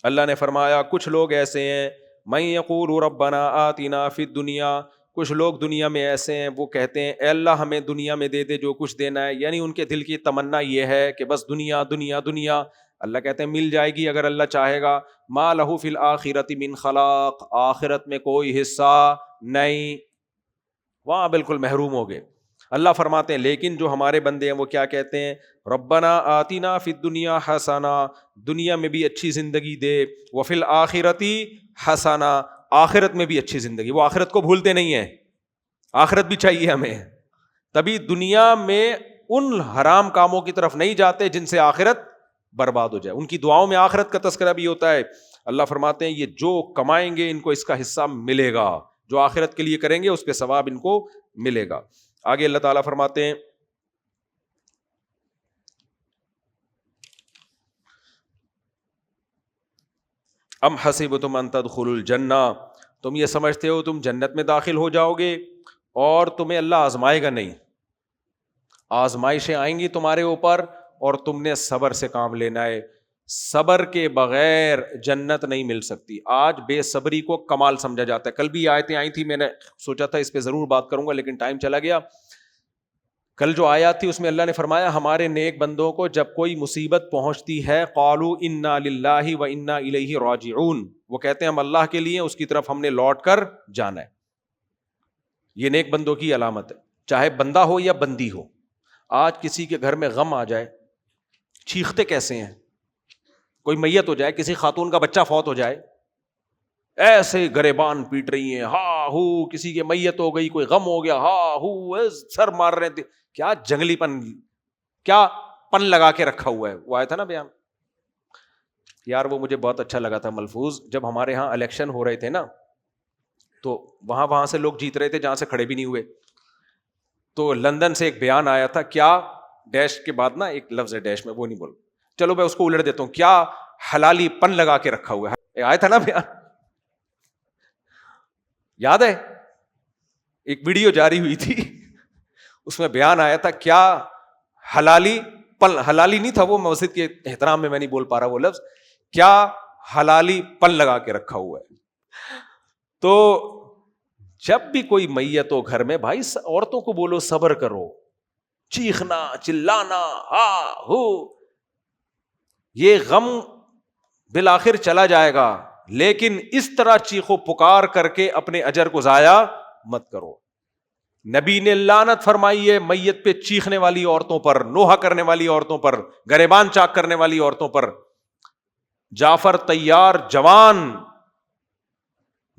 اللہ نے فرمایا کچھ لوگ ایسے ہیں من یقول ربنا آتنا فی الدنیا, کچھ لوگ دنیا میں ایسے ہیں وہ کہتے ہیں اے اللہ ہمیں دنیا میں دے دے جو کچھ دینا ہے, یعنی ان کے دل کی تمنا یہ ہے کہ بس دنیا دنیا دنیا. اللہ کہتے ہیں مل جائے گی اگر اللہ چاہے گا. ما لہ فی الآخرۃ من خلاق, آخرت میں کوئی حصہ نہیں, وہاں بالکل محروم ہو گئے. اللہ فرماتے ہیں لیکن جو ہمارے بندے ہیں وہ کیا کہتے ہیں, ربنا آتنا فی الدنیا حسنہ, دنیا میں بھی اچھی زندگی دے, وفی الآخرۃ حسنہ, آخرت میں بھی اچھی زندگی. وہ آخرت کو بھولتے نہیں ہیں, آخرت بھی چاہیے ہمیں. تبھی دنیا میں ان حرام کاموں کی طرف نہیں جاتے جن سے آخرت برباد ہو جائے. ان کی دعاؤں میں آخرت کا تذکرہ بھی ہوتا ہے. اللہ فرماتے ہیں یہ جو کمائیں گے ان کو اس کا حصہ ملے گا, جو آخرت کے لیے کریں گے اس پہ ثواب ان کو ملے گا. آگے اللہ تعالیٰ فرماتے ہیں ام حسبتم ان تدخلوا الجنہ, تم یہ سمجھتے ہو تم جنت میں داخل ہو جاؤ گے اور تمہیں اللہ آزمائے گا نہیں. آزمائشیں آئیں گی تمہارے اوپر اور تم نے صبر سے کام لینا ہے. صبر کے بغیر جنت نہیں مل سکتی. آج بے صبری کو کمال سمجھا جاتا ہے. کل بھی آیتیں آئی تھی, میں نے سوچا تھا اس پہ ضرور بات کروں گا لیکن ٹائم چلا گیا. کل جو آیات تھی اس میں اللہ نے فرمایا ہمارے نیک بندوں کو جب کوئی مصیبت پہنچتی ہے قالوا انا للہ و انا الیہ راجعون, وہ کہتے ہیں ہم اللہ کے لیے, اس کی طرف ہم نے لوٹ کر جانا ہے. یہ نیک بندوں کی علامت ہے, چاہے بندہ ہو یا بندی ہو. آج کسی کے گھر میں غم آ جائے, چیختے کیسے ہیں, کوئی میت ہو جائے, کسی خاتون کا بچہ فوت ہو جائے, ایسے گریبان پیٹ رہی ہیں, ہا ہو, کسی کے میت ہو گئی, کوئی غم ہو گیا, ہا ہو, سر مار رہے تھے. کیا جنگلی پن, کیا پن لگا کے رکھا ہوا ہے. وہ آیا تھا نا بیان یار, وہ مجھے بہت اچھا لگا تھا ملفوظ, جب ہمارے ہاں الیکشن ہو رہے تھے نا تو وہاں سے لوگ جیت رہے تھے جہاں سے کھڑے بھی نہیں ہوئے. تو لندن سے ایک بیان آیا تھا, کیا ڈیش کے بعد نا ایک لفظ ہے ڈیش میں, وہ نہیں بول, چلو میں اس کو الٹ دیتا ہوں, کیا حلالی پن لگا کے رکھا ہوا ہے. آیا تھا نا بیان, یاد ہے, ایک ویڈیو جاری ہوئی تھی, اس میں بیان آیا تھا کیا حلالی پن, حلالی نہیں تھا وہ, مسجد کے احترام میں نہیں بول پا رہا وہ لفظ, کیا حلالی پن لگا کے رکھا ہوا ہے. تو جب بھی کوئی میت ہو گھر میں, بھائی عورتوں کو بولو صبر کرو, چیخنا چلانا ہا ہو, یہ غم بالآخر چلا جائے گا, لیکن اس طرح چیخو پکار کر کے اپنے اجر کو ضائع مت کرو. نبی نے لعنت فرمائی ہے میت پہ چیخنے والی عورتوں پر, نوحہ کرنے والی عورتوں پر, گریبان چاک کرنے والی عورتوں پر. جعفر طیار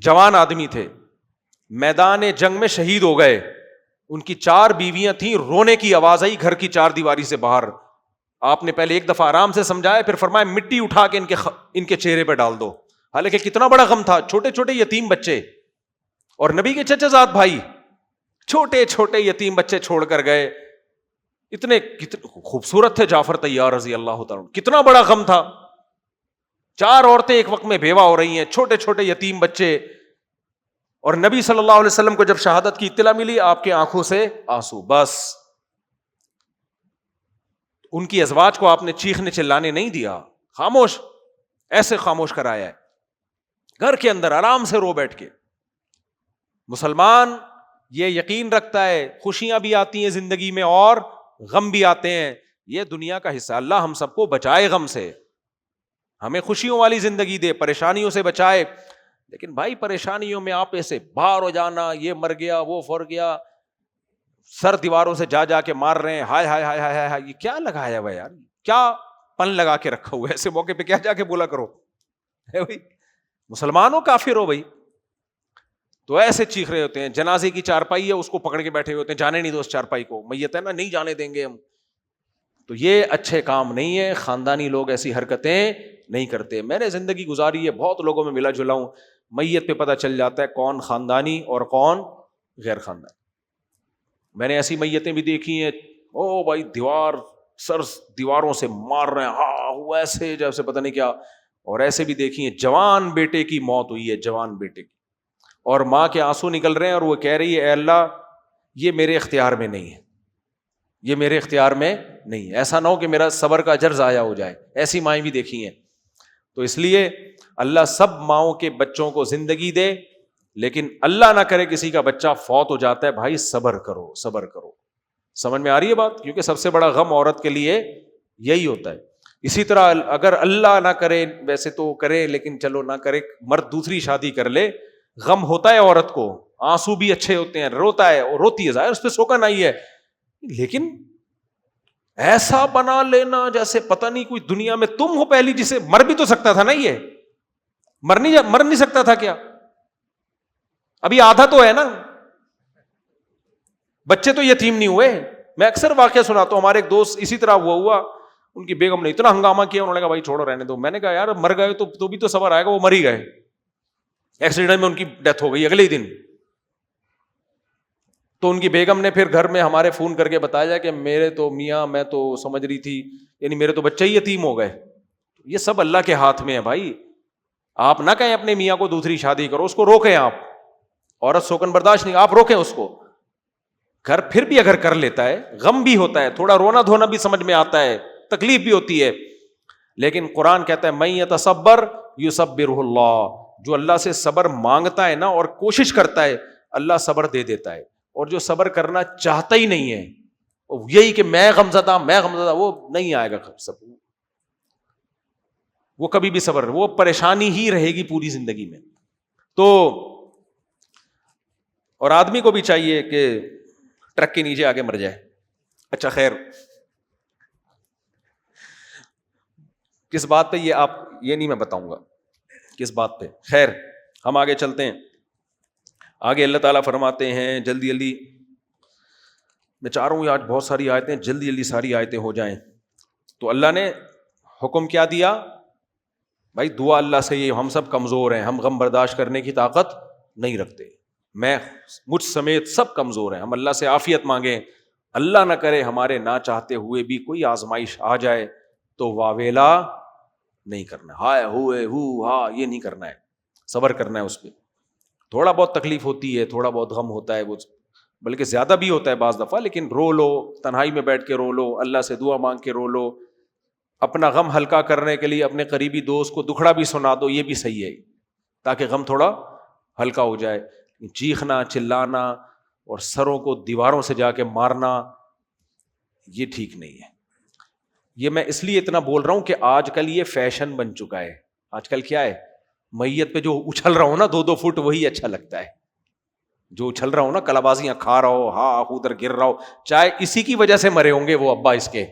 جوان آدمی تھے, میدان جنگ میں شہید ہو گئے, ان کی 4 بیویاں تھیں, رونے کی آواز آئی گھر کی 4 دیواری سے باہر. آپ نے پہلے ایک دفعہ آرام سے سمجھایا, پھر فرمایا مٹی اٹھا کے ان کے چہرے پہ ڈال دو. حالانکہ کتنا بڑا غم تھا, چھوٹے چھوٹے یتیم بچے, اور نبی کے چچا زاد بھائی چھوٹے چھوٹے یتیم بچے چھوڑ کر گئے. اتنے خوبصورت تھے جعفر طیار رضی اللہ تعالیٰ, کتنا بڑا غم تھا. 4 عورتیں ایک وقت میں بیوہ ہو رہی ہیں, چھوٹے چھوٹے یتیم بچے, اور نبی صلی اللہ علیہ وسلم کو جب شہادت کی اطلاع ملی, آپ کی آنکھوں سے آنسو. بس ان کی ازواج کو آپ نے چیخنے چلانے نہیں دیا, خاموش, ایسے خاموش کرایا ہے, گھر کے اندر آرام سے رو بیٹھ کے. مسلمان یہ یقین رکھتا ہے خوشیاں بھی آتی ہیں زندگی میں اور غم بھی آتے ہیں, یہ دنیا کا حصہ. اللہ ہم سب کو بچائے غم سے, ہمیں خوشیوں والی زندگی دے, پریشانیوں سے بچائے. لیکن بھائی پریشانیوں میں آپ ایسے باہر ہو جانا, یہ مر گیا وہ فر گیا, سر دیواروں سے جا کے مار رہے ہیں, ہائے ہائے ہائے ہائے ہائے, یہ کیا لگایا ہوا یار, کیا پن لگا کے رکھا ہوا ہے, ایسے موقع پہ کیا جا کے بولا کرو بھائی مسلمانوں کافر ہو بھائی. تو ایسے چیخ رہے ہوتے ہیں. جنازے کی چارپائی ہے, اس کو پکڑ کے بیٹھے ہوتے ہیں, جانے نہیں دو اس چارپائی کو, میت ہے نا نہیں جانے دیں گے ہم. تو یہ اچھے کام نہیں ہے, خاندانی لوگ ایسی حرکتیں نہیں کرتے. میں نے زندگی گزاری ہے, بہت لوگوں میں ملا جلا ہوں, میت پہ پتہ چل جاتا ہے کون خاندانی اور کون غیر خاندانی. میں نے ایسی میتیں بھی دیکھی ہیں, او بھائی دیواروں سے مار رہے ہیں, ہاں وہ ایسے جیسے پتہ نہیں کیا. اور ایسے بھی دیکھی ہیں جوان بیٹے کی موت ہوئی ہے, جوان بیٹے کی, اور ماں کے آنسو نکل رہے ہیں, اور وہ کہہ رہی ہے اے اللہ یہ میرے اختیار میں نہیں ہے, یہ میرے اختیار میں نہیں ہے, ایسا نہ ہو کہ میرا صبر کا اجر ضائع ہو جائے. ایسی مائیں بھی دیکھی ہیں. تو اس لیے اللہ سب ماؤں کے بچوں کو زندگی دے, لیکن اللہ نہ کرے کسی کا بچہ فوت ہو جاتا ہے, بھائی صبر کرو صبر کرو. سمجھ میں آ رہی ہے بات, کیونکہ سب سے بڑا غم عورت کے لیے یہی ہوتا ہے. اسی طرح اگر اللہ نہ کرے, ویسے تو کرے لیکن چلو نہ کرے, مرد دوسری شادی کر لے, غم ہوتا ہے عورت کو, آنسو بھی اچھے ہوتے ہیں, روتا ہے اور روتی ہے, ظاہر اس پہ سوکن آئی ہے, لیکن ایسا بنا لینا جیسے پتہ نہیں کوئی دنیا میں تم ہو پہلی جسے, مر بھی تو سکتا تھا نا, یہ مر نہیں سکتا تھا کیا؟ ابھی آدھا تو ہے نا, بچے تو یتیم نہیں ہوئے. میں اکثر واقعہ سناتا ہوں, ہمارے ایک دوست اسی طرح ہوا, ان کی بیگم نے اتنا ہنگامہ کیا, انہوں نے کہا بھائی چھوڑو رہنے دو. میں نے کہا یار مر گئے تو بھی تو صبر آئے گا, وہ مر ہی گئے, ایکسیڈنٹ میں ان کی ڈیتھ ہو گئی اگلے ہی دن. تو ان کی بیگم نے پھر گھر میں ہمارے فون کر کے بتایا کہ میرے تو میاں, میں تو سمجھ رہی تھی یعنی میرے تو بچے ہی یتیم ہو گئے. یہ سب اللہ کے ہاتھ میں ہے بھائی. آپ نہ کہیں اپنے میاں کو دوسری شادی کرو, اس کو روکیں آپ, عورت سوکن برداشت نہیں, آپ روکیں اس کو. گھر پھر بھی اگر کر لیتا ہے, غم بھی ہوتا ہے, تھوڑا رونا دھونا بھی سمجھ میں آتا ہے, تکلیف بھی ہوتی ہے, لیکن قرآن کہتا ہے من یتصبر یصبرہ اللہ, جو اللہ سے صبر مانگتا ہے نا اور کوشش کرتا ہے, اللہ صبر دے دیتا ہے. اور جو صبر کرنا چاہتا ہی نہیں ہے, یہی کہ میں غمزدہ, وہ نہیں آئے گا صبر, وہ کبھی بھی صبر, وہ پریشانی ہی رہے گی پوری زندگی میں. تو اور آدمی کو بھی چاہیے کہ ٹرک کے نیچے آگے مر جائے. اچھا خیر, کس بات پہ یہ آپ یہ نہیں میں بتاؤں گا کس بات پہ. خیر ہم آگے چلتے ہیں. آگے اللہ تعالیٰ فرماتے ہیں, جلدی میں چاہ رہا ہوں آج بہت ساری آیتیں جلدی ساری آیتیں ہو جائیں. تو اللہ نے حکم کیا دیا بھائی, دعا اللہ سے, یہ ہم سب کمزور ہیں, ہم غم برداشت کرنے کی طاقت نہیں رکھتے. میں مجھ سمیت سب کمزور ہیں. ہم اللہ سے عافیت مانگیں, اللہ نہ کرے ہمارے نہ چاہتے ہوئے بھی کوئی آزمائش آ جائے تو واویلا نہیں کرنا, ہائے ہوئے ہاں یہ نہیں کرنا ہے, صبر کرنا ہے. اس پہ تھوڑا بہت تکلیف ہوتی ہے, تھوڑا بہت غم ہوتا ہے, وہ بلکہ زیادہ بھی ہوتا ہے بعض دفعہ, لیکن رو لو, تنہائی میں بیٹھ کے رو لو, اللہ سے دعا مانگ کے رو لو, اپنا غم ہلکا کرنے کے لیے اپنے قریبی دوست کو دکھڑا بھی سنا دو, یہ بھی صحیح ہے تاکہ غم تھوڑا ہلکا ہو جائے. چیخنا, چلانا اور سروں کو دیواروں سے جا کے مارنا یہ ٹھیک نہیں ہے. یہ میں اس لیے اتنا بول رہا ہوں کہ آج کل یہ فیشن بن چکا ہے. آج کل کیا ہے, میت پہ جو اچھل رہا ہو نا 2-2 فٹ وہی اچھا لگتا ہے, جو اچھل رہا ہو نا, کلابازیاں کھا رہا ہو, ہاں ادھر گر رہا ہو, چاہے اسی کی وجہ سے مرے ہوں گے وہ ابا اس کے,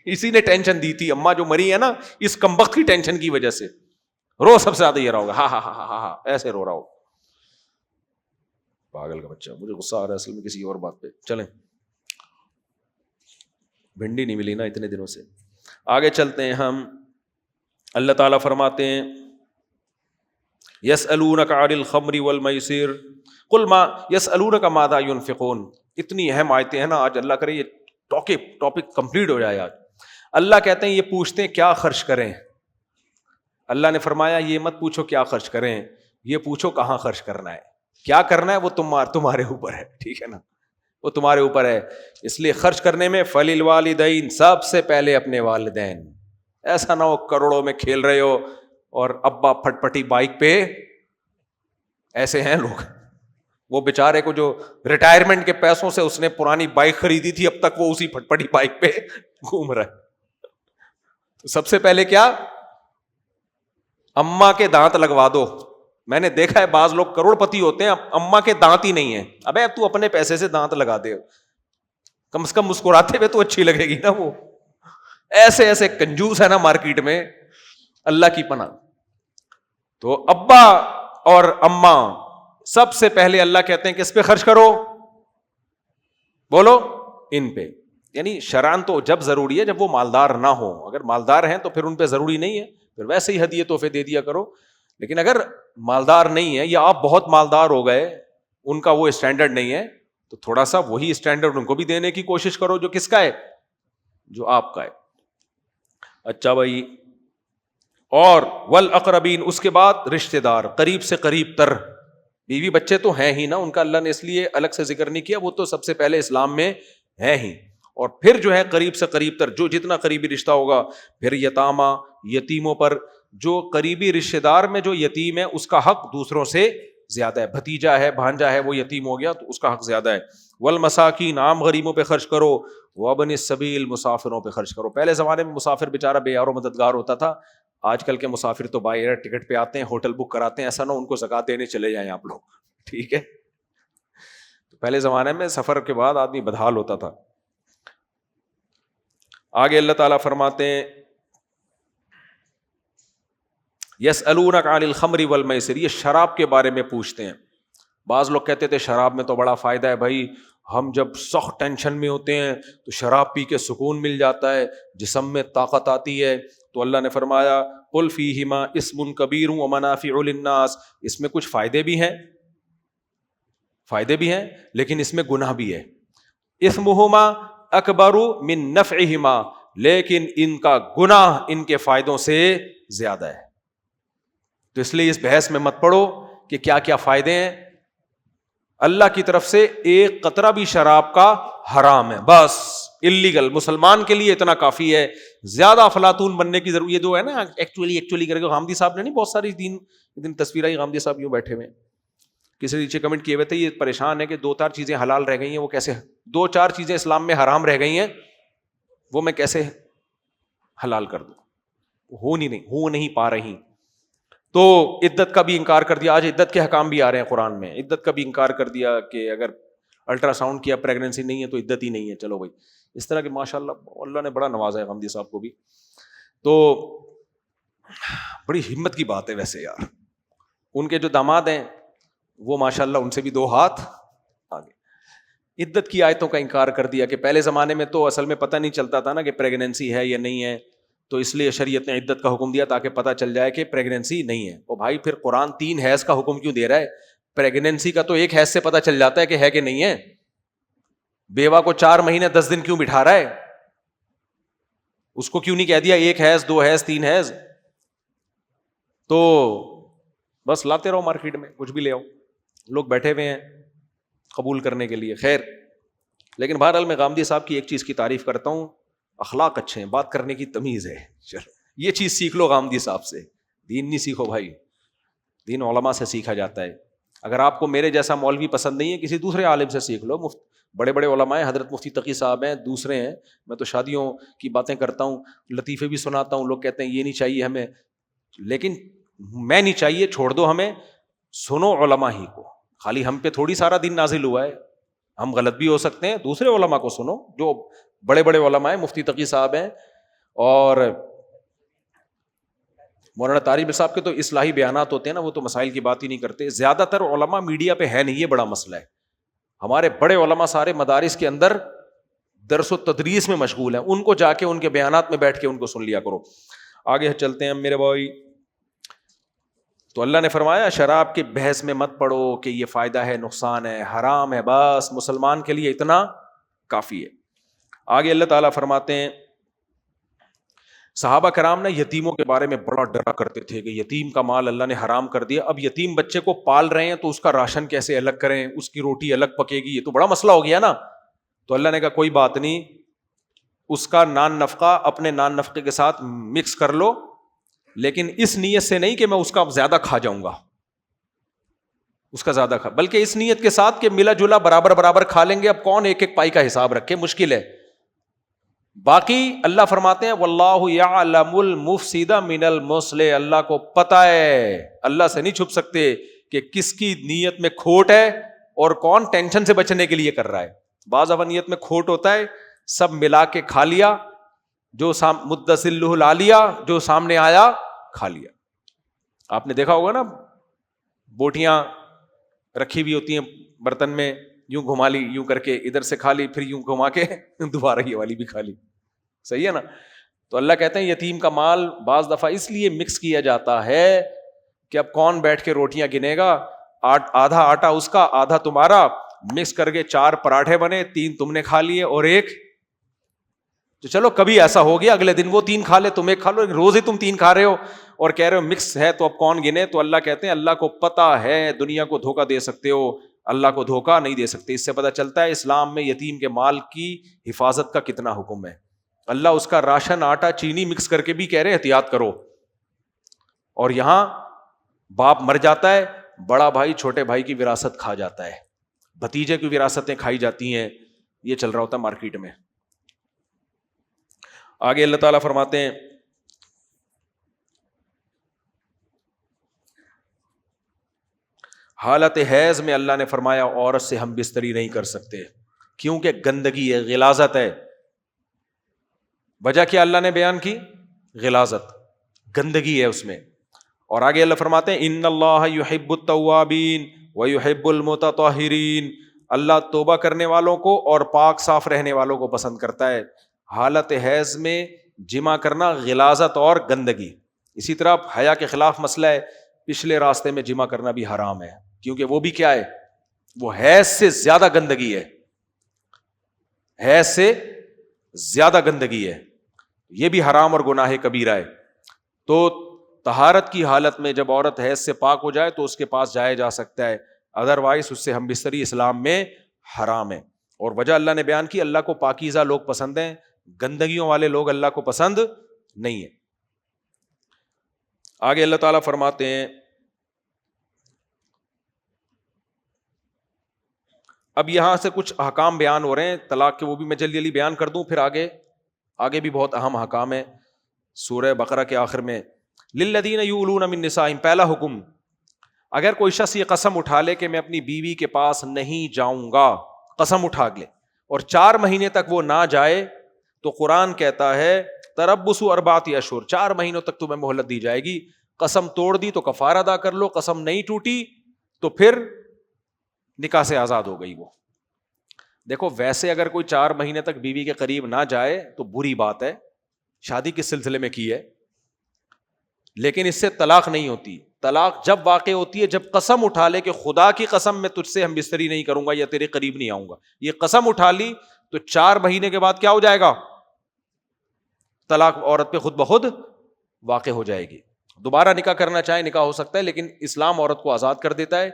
اسی نے ٹینشن دی تھی, اماں جو مری ہے نا اس کمبخت کی ٹینشن کی وجہ سے رو سب سے زیادہ یہ رہا ہوگا, ہاں ہاں ہاں ہاں ایسے رو رہا ہو. پاگل کا بچہ. مجھے غصہ آ رہا ہے اصل میں کسی اور بات پہ. چلیں, بھنڈی نہیں ملی نا اتنے دنوں سے. آگے چلتے ہیں ہم. اللہ تعالیٰ فرماتے ہیں یسألونک عن الخمر والمیسر قل ما یسألونک ماذا ينفقون. اتنی اہم آیتیں ہیں نا, آج اللہ کرے یہ ٹاپک کمپلیٹ ہو جائے. آج اللہ کہتے ہیں یہ پوچھتے ہیں کیا خرچ کریں. اللہ نے فرمایا یہ مت پوچھو کیا خرچ کریں, یہ پوچھو کہاں خرچ کرنا ہے. کیا کرنا ہے وہ تمہارے اوپر ہے, ٹھیک ہے نا, وہ تمہارے اوپر ہے. اس لیے خرچ کرنے میں فللوالدین, سب سے پہلے اپنے والدین. ایسا نہ ہو کروڑوں میں کھیل رہے ہو اور ابا پھٹ پٹی بائک پہ, ایسے ہیں لوگ, وہ بیچارے کو جو ریٹائرمنٹ کے پیسوں سے اس نے پرانی بائک خریدی تھی اب تک وہ اسی پھٹ پٹی بائک پہ گھوم رہا ہے. تو سب سے پہلے کیا, اماں کے دانت لگوا دو. میں نے دیکھا ہے بعض لوگ کروڑ پتی ہوتے ہیں, اماں کے دانت ہی نہیں ہیں. ابے تو اپنے پیسے سے دانت لگا دے, کم سے کم مسکراتے ہوئے تو اچھی لگے گی نا. وہ ایسے کنجوس ہے نا مارکیٹ میں, اللہ کی پناہ. تو ابا اور اماں سب سے پہلے اللہ کہتے ہیں کس پہ خرچ کرو, بولو ان پہ. یعنی شرعاً تو جب ضروری ہے جب وہ مالدار نہ ہو. اگر مالدار ہیں تو پھر ان پہ ضروری نہیں ہے, پھر ویسے ہی ہدیے تحفے دے دیا کرو. لیکن اگر مالدار نہیں ہے یا آپ بہت مالدار ہو گئے, ان کا وہ اسٹینڈرڈ نہیں ہے, تو تھوڑا سا وہی اسٹینڈرڈ ان کو بھی دینے کی کوشش کرو جو کس کا ہے, جو آپ کا ہے. اچھا بھائی, اور والاقربین, اس کے بعد رشتہ دار, قریب سے قریب تر. بیوی بچے تو ہیں ہی نا, ان کا اللہ نے اس لیے الگ سے ذکر نہیں کیا, وہ تو سب سے پہلے اسلام میں ہے ہی. اور پھر جو ہے قریب سے قریب تر, جو جتنا قریبی رشتہ ہوگا. پھر یتامہ, یتیموں پر, جو قریبی رشتہ دار میں جو یتیم ہے اس کا حق دوسروں سے زیادہ ہے. بھتیجا ہے, بھانجا ہے, وہ یتیم ہو گیا تو اس کا حق زیادہ ہے. والمساکین, عام غریبوں پہ خرچ کرو. وابن السبیل, مسافروں پہ خرچ کرو. پہلے زمانے میں مسافر بیچارہ بے یار و مددگار ہوتا تھا. آج کل کے مسافر تو بائی ایئر ٹکٹ پہ آتے ہیں, ہوٹل بک کراتے ہیں, ایسا نہ ان کو زکات دینے چلے جائیں آپ لوگ, ٹھیک ہے. تو پہلے زمانے میں سفر کے بعد آدمی بدحال ہوتا تھا. آگے اللہ تعالیٰ فرماتے ہیں یسألونک عن الخمر والمیسر, یہ شراب کے بارے میں پوچھتے ہیں. بعض لوگ کہتے تھے شراب میں تو بڑا فائدہ ہے بھائی, ہم جب سخت ٹینشن میں ہوتے ہیں تو شراب پی کے سکون مل جاتا ہے, جسم میں طاقت آتی ہے. تو اللہ نے فرمایا قل فیہما اسم کبیر ومنافع للناس, اس میں کچھ فائدے بھی ہیں لیکن اس میں گناہ بھی ہے. اسمہما اکبر من نفعہما, لیکن ان کا گناہ ان کے فائدوں سے زیادہ ہے. تو اس لیے اس بحث میں مت پڑو کہ کیا کیا فائدے ہیں. اللہ کی طرف سے ایک قطرہ بھی شراب کا حرام ہے, بس اللیگل. مسلمان کے لیے اتنا کافی ہے, زیادہ افلاطون بننے کی ضرورت. یہ جو ہے نا ایکچولی کر کے غامدی صاحب نے نہیں بہت ساری دن تصویر آئی, غامدی صاحب یوں بیٹھے ہوئے, کسی نیچے کمنٹ کیے ہوئے تھے یہ پریشان ہے کہ 2-4 چیزیں حلال رہ گئی ہیں, وہ کیسے 2-4 چیزیں اسلام میں حرام رہ گئی ہیں, وہ میں کیسے حلال کر دوں, ہو نہیں پا رہی. تو عدت کا بھی انکار کر دیا. آج عدت کے حکام بھی آ رہے ہیں قرآن میں, عدت کا بھی انکار کر دیا کہ اگر الٹرا ساؤنڈ کیا پریگننسی نہیں ہے تو عدت ہی نہیں ہے. چلو بھائی, اس طرح کے ماشاء اللہ نے بڑا نوازا ہے غامدی صاحب کو بھی. تو بڑی ہمت کی بات ہے ویسے یار. ان کے جو داماد ہیں وہ ماشاء اللہ ان سے بھی 2 ہاتھ آگے. عدت کی آیتوں کا انکار کر دیا کہ پہلے زمانے میں تو اصل میں پتہ نہیں چلتا تھا نا کہ پریگننسی ہے یا نہیں ہے, تو اس لیے شریعت نے عدت کا حکم دیا تاکہ پتہ چل جائے کہ پریگننسی نہیں ہے. اور بھائی پھر قرآن 3 حیض کا حکم کیوں دے رہا ہے؟ پریگننسی کا تو ایک حیض سے پتہ چل جاتا ہے کہ ہے کہ نہیں ہے. بیوہ کو 4 مہینے 10 دن کیوں بٹھا رہا ہے؟ اس کو کیوں نہیں کہہ دیا 1 حیض 2 حیض 3 حیض؟ تو بس لاتے رہو مارکیٹ میں کچھ بھی لے آؤ, لوگ بیٹھے ہوئے ہیں قبول کرنے کے لیے. خیر, لیکن بہرحال میں غامدی صاحب کی ایک چیز کی تعریف کرتا ہوں, اخلاق اچھے ہیں, بات کرنے کی تمیز ہے. چلو یہ چیز سیکھ لو غامدی صاحب سے. دین نہیں سیکھو بھائی, دین علماء سے سیکھا جاتا ہے. اگر آپ کو میرے جیسا مولوی پسند نہیں ہے, کسی دوسرے عالم سے سیکھ لو. بڑے بڑے علماء ہیں, حضرت مفتی تقی صاحب ہیں, دوسرے ہیں. میں تو شادیوں کی باتیں کرتا ہوں, لطیفے بھی سناتا ہوں, لوگ کہتے ہیں یہ نہیں چاہیے ہمیں, لیکن میں نہیں چاہیے, چھوڑ دو ہمیں, سنو علماء ہی کو. خالی ہم پہ تھوڑی سارا دین نازل ہوا ہے, ہم غلط بھی ہو سکتے ہیں. دوسرے علماء کو سنو, جو بڑے بڑے علماء ہیں, مفتی تقی صاحب ہیں اور مولانا طارق صاحب کے تو اصلاحی بیانات ہوتے ہیں نا, وہ تو مسائل کی بات ہی نہیں کرتے. زیادہ تر علماء میڈیا پہ ہے نہیں, یہ بڑا مسئلہ ہے. ہمارے بڑے علماء سارے مدارس کے اندر درس و تدریس میں مشغول ہیں, ان کو جا کے ان کے بیانات میں بیٹھ کے ان کو سن لیا کرو. آگے چلتے ہیں میرے بھائی. تو اللہ نے فرمایا شراب کے بحث میں مت پڑو کہ یہ فائدہ ہے نقصان ہے, حرام ہے, بس مسلمان کے لیے اتنا کافی ہے. آگے اللہ تعالیٰ فرماتے ہیں صحابہ کرام نے یتیموں کے بارے میں بڑا ڈرا کرتے تھے کہ یتیم کا مال اللہ نے حرام کر دیا. اب یتیم بچے کو پال رہے ہیں تو اس کا راشن کیسے الگ کریں, اس کی روٹی الگ پکے گی, یہ تو بڑا مسئلہ ہو گیا نا. تو اللہ نے کہا کوئی بات نہیں, اس کا نان نفقہ اپنے نان نفقے کے ساتھ مکس کر لو, لیکن اس نیت سے نہیں کہ میں اس کا زیادہ کھا جاؤں گا, اس کا زیادہ بلکہ اس نیت کے ساتھ کہ ملا جلا برابر برابر کھا لیں گے. اب کون ایک ایک پائی کا حساب رکھے, مشکل ہے. باقی اللہ فرماتے ہیں واللہ یعلم المفسد من المصلح, اللہ کو پتہ ہے, اللہ سے نہیں چھپ سکتے کہ کس کی نیت میں کھوٹ ہے اور کون ٹینشن سے بچنے کے لیے کر رہا ہے. بعض نیت میں کھوٹ ہوتا ہے, سب ملا کے کھا لیا, جو مدسلہ العالیہ, جو سامنے آیا کھا لیا. آپ نے دیکھا ہوگا نا, بوٹیاں رکھی ہوئی ہوتی ہیں برتن میں, یوں گھما لی, یوں کر کے ادھر سے کھا لی, پھر یوں گھما کے دوبارہ یہ والی بھی کھا لی. صحیح ہے نا. تو اللہ کہتے ہیں یتیم کا مال بعض دفعہ اس لیے مکس کیا جاتا ہے کہ اب کون بیٹھ کے روٹیاں گنے گا, آدھا آٹا اس کا آدھا تمہارا, مکس کر کے 4 پراٹھے بنے, 3 تم نے کھا لیے اور 1, تو چلو کبھی ایسا ہو گیا اگلے دن وہ 3 کھا لے, تم 1 کھا لو, روز ہی تم 3 کھا رہے ہو اور کہہ رہے ہو مکس ہے تو اب کون گنے. تو اللہ کہتے ہیں اللہ کو پتہ ہے, دنیا کو دھوکہ دے سکتے ہو, اللہ کو دھوکہ نہیں دے سکتے. اس سے پتہ چلتا ہے اسلام میں یتیم کے مال کی حفاظت کا کتنا حکم ہے. اللہ اس کا راشن آٹا چینی مکس کر کے بھی کہہ رہے احتیاط کرو, اور یہاں باپ مر جاتا ہے, بڑا بھائی چھوٹے بھائی کی وراثت کھا جاتا ہے, بھتیجے کی وراثتیں کھائی جاتی ہیں. یہ چل رہا ہوتا ہے مارکیٹ میں. آگے اللہ تعالیٰ فرماتے ہیں حالت حیض میں اللہ نے فرمایا عورت سے ہم بستری نہیں کر سکتے, کیونکہ گندگی ہے, غلاظت ہے. وجہ کیا اللہ نے بیان کی؟ غلاظت, گندگی ہے اس میں. اور آگے اللہ فرماتے ہیں ان اللہ یحب التوابین ویحب المتطہرین, اللہ توبہ کرنے والوں کو اور پاک صاف رہنے والوں کو پسند کرتا ہے. حالت حیض میں جمع کرنا غلاظت اور گندگی. اسی طرح حیا کے خلاف مسئلہ ہے, پچھلے راستے میں جمع کرنا بھی حرام ہے, کیونکہ وہ بھی کیا ہے, وہ حیض سے زیادہ گندگی ہے, حیض سے زیادہ گندگی ہے, یہ بھی حرام اور گناہ کبیرہ ہے. تو طہارت کی حالت میں جب عورت حیض سے پاک ہو جائے تو اس کے پاس جایا جا سکتا ہے, ادروائز اس سے ہم بستری اسلام میں حرام ہے. اور وجہ اللہ نے بیان کی, اللہ کو پاکیزہ لوگ پسند ہیں, گندگیوں والے لوگ اللہ کو پسند نہیں ہے. آگے اللہ تعالیٰ فرماتے ہیں اب یہاں سے کچھ احکام بیان ہو رہے ہیں طلاق کے, وہ بھی میں جلدی جلدی بیان کر دوں, پھر آگے بھی بہت اہم احکام ہے سورہ بقرہ کے آخر میں. للذین یؤلون من نسائہم, پہلا حکم, اگر کوئی شخص یہ قسم اٹھا لے کہ میں اپنی بیوی کے پاس نہیں جاؤں گا, قسم اٹھا لے اور 4 مہینے تک وہ نہ جائے, تو قرآن کہتا ہے تربص 4 اشہر, 4 مہینوں تک تمہیں مہلت دی جائے گی. قسم توڑ دی تو کفارہ ادا کر لو, قسم نہیں ٹوٹی تو پھر نکاح سے آزاد ہو گئی وہ. دیکھو ویسے اگر کوئی 4 مہینے تک بیوی کے قریب نہ جائے تو بری بات ہے, شادی کس سلسلے میں کی ہے, لیکن اس سے طلاق نہیں ہوتی. طلاق جب واقع ہوتی ہے جب قسم اٹھا لے کہ خدا کی قسم میں تجھ سے ہم بستری نہیں کروں گا یا تیرے قریب نہیں آؤں گا. یہ قسم اٹھا لی تو 4 مہینے کے بعد کیا ہو جائے گا, طلاق عورت پہ خود بخود واقع ہو جائے گی. دوبارہ نکاح کرنا چاہے نکاح ہو سکتا ہے, لیکن اسلام عورت کو آزاد کر دیتا ہے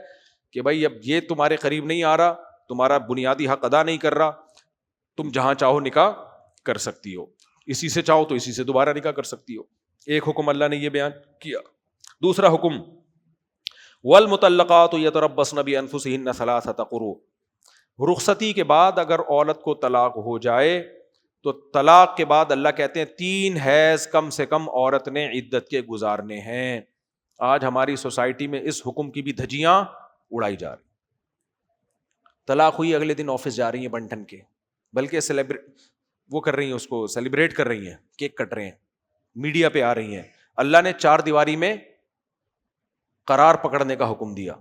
کہ بھائی اب یہ تمہارے قریب نہیں آ رہا, تمہارا بنیادی حق ادا نہیں کر رہا, تم جہاں چاہو نکاح کر سکتی ہو, اسی سے چاہو تو اسی سے دوبارہ نکاح کر سکتی ہو. ایک حکم اللہ نے یہ بیان کیا. دوسرا حکم والمطلقات یتربصن بانفسہن ثلاثۃ قروء, رخصتی کے بعد اگر عورت کو طلاق ہو جائے تو طلاق کے بعد اللہ کہتے ہیں 3 حیض کم سے کم عورت نے عدت کے گزارنے ہیں. آج ہماری سوسائٹی میں اس حکم کی بھی دھجیاں اڑائی جا رہی. طلاق ہوئی اگلے دن آفس جا رہی ہیں بن ٹھن کے, بلکہ وہ کر رہی ہیں, اس کو سیلیبریٹ کر رہی ہیں, کیک کٹ رہے ہیں, میڈیا پہ آ رہی ہیں. اللہ نے 4 دیواری میں قرار پکڑنے کا حکم دیا.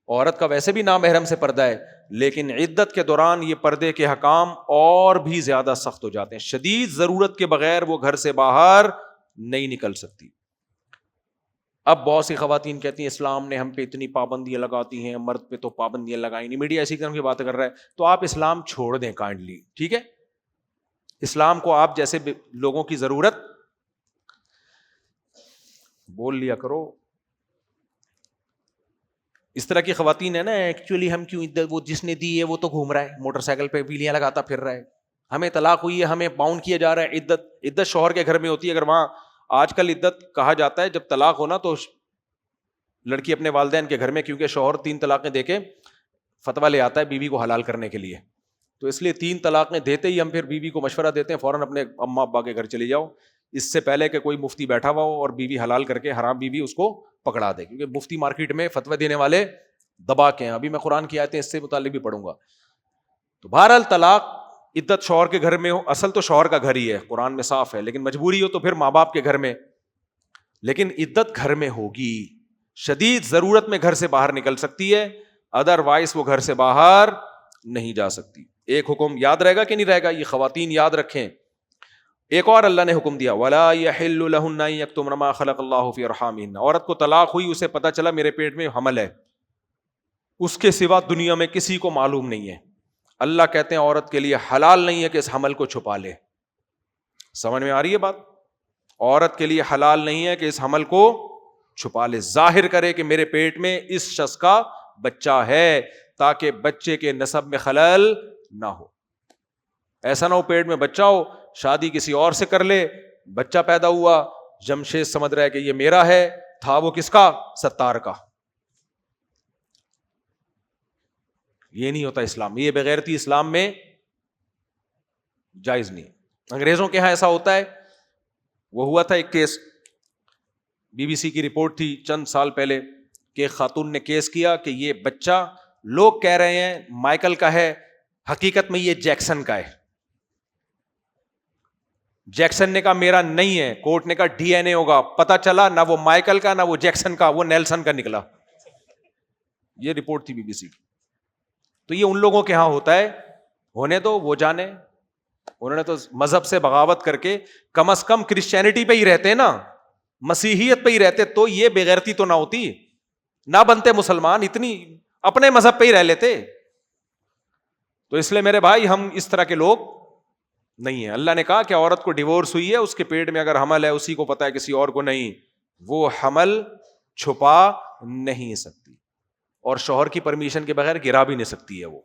عورت کا ویسے بھی نامحرم سے پردہ ہے, لیکن عدت کے دوران یہ پردے کے حکام اور بھی زیادہ سخت ہو جاتے ہیں. شدید ضرورت کے بغیر وہ گھر سے باہر نہیں نکل سکتی. اب بہت سی خواتین کہتی ہیں اسلام نے ہم پہ اتنی پابندیاں لگاتی ہیں, مرد پہ تو پابندیاں لگائی نہیں. میڈیا اسی قسم کی بات کر رہا ہے. تو آپ اسلام چھوڑ دیں کائنڈلی, ٹھیک ہے. اسلام کو آپ جیسے لوگوں کی ضرورت بول لیا کرو. اس طرح کی خواتین ہے نا, ایکچولی ہم کیوں عدت, وہ جس نے دی ہے وہ تو گھوم رہا ہے موٹر سائیکل پہ بیلیاں لگاتا پھر رہا ہے, ہمیں طلاق ہوئی ہے ہمیں باؤنڈ کیا جا رہا ہے. عدت شوہر کے گھر میں ہوتی ہے. اگر وہاں آج کل عدت کہا جاتا ہے جب طلاق ہونا تو لڑکی اپنے والدین کے گھر میں, کیونکہ شوہر 3 طلاقیں دے کے فتویٰ لے آتا ہے بیوی کو حلال کرنے کے لیے, تو اس لیے 3 طلاقیں دیتے ہی ہم پھر بیوی کو مشورہ دیتے ہیں فوراً اپنے اماں ابا کے گھر چلی جاؤ, اس سے پہلے کہ کوئی مفتی بیٹھا ہوا ہو اور بیوی حلال کر کے حرام بیوی اس کو پکڑا دے, کیونکہ مفتی مارکیٹ میں فتوی دینے والے دبا کے ہیں. ابھی میں قرآن کی آیتیں اس سے متعلق بھی پڑھوں گا. تو بہرحال طلاق عدت شوہر کے گھر میں ہو, اصل تو شوہر کا گھر ہی ہے, قرآن میں صاف ہے, لیکن مجبوری ہو تو پھر ماں باپ کے گھر میں, لیکن عدت گھر میں ہوگی. شدید ضرورت میں گھر سے باہر نکل سکتی ہے, ادر وائز وہ گھر سے باہر نہیں جا سکتی. ایک حکم یاد رہے گا کہ نہیں رہے گا, یہ خواتین یاد رکھیں. ایک اور اللہ نے حکم دیا وَلَا يَحِلُّ لَهُنَّ أَن يَكْتُمْنَ مَا خَلَقَ اللَّهُ فِي أَرْحَامِهِنَّ. عورت کو طلاق ہوئی, اسے پتہ چلا میرے پیٹ میں حمل ہے, اس کے سوا دنیا میں کسی کو معلوم نہیں ہے. اللہ کہتے ہیں عورت کے لیے حلال نہیں ہے کہ اس حمل کو چھپا لے. سمجھ میں آ رہی ہے بات؟ عورت کے لیے حلال نہیں ہے کہ اس حمل کو چھپا لے, ظاہر کرے کہ میرے پیٹ میں اس شخص کا بچہ ہے, تاکہ بچے کے نسب میں خلل نہ ہو. ایسا نہ ہو پیٹ میں بچہ ہو, شادی کسی اور سے کر لے, بچہ پیدا ہوا, جمشید سمجھ رہا ہے کہ یہ میرا ہے, تھا وہ کس کا, ستار کا. یہ نہیں ہوتا اسلام, یہ بغیرتی اسلام میں جائز نہیں. انگریزوں کے ہاں ایسا ہوتا ہے. وہ ہوا تھا ایک کیس, بی بی سی کی رپورٹ تھی چند سال پہلے کہ ایک خاتون نے کیس کیا کہ یہ بچہ لوگ کہہ رہے ہیں مائیکل کا ہے, حقیقت میں یہ جیکسن کا ہے. جیکسن نے کہا میرا نہیں ہے, کورٹ نے کہا ڈی این اے ہوگا, پتا چلا نہ وہ مائیکل کا نہ وہ جیکسن کا, وہ نیلسن کا نکلا. یہ رپورٹ تھی بی بی سی کی. تو یہ ان لوگوں کے ہاں ہوتا ہے, ہونے دو, وہ جانے. انہوں نے تو مذہب سے بغاوت کر کے کم از کم کرسچینٹی پہ ہی رہتے نا, مسیحیت پہ ہی رہتے, تو یہ بغیرتی تو نہ ہوتی, نہ بنتے مسلمان, اتنی اپنے مذہب پہ ہی رہ لیتے. تو اس لیے میرے بھائی ہم اس طرح کے لوگ نہیں ہیں. اللہ نے کہا کہ عورت کو ڈیورس ہوئی ہے, اس کے پیٹ میں اگر حمل ہے, اسی کو پتا ہے, کسی اور کو نہیں, وہ حمل چھپا نہیں سکتی, اور شوہر کی پرمیشن کے بغیر گرا بھی نہیں سکتی ہے. وہ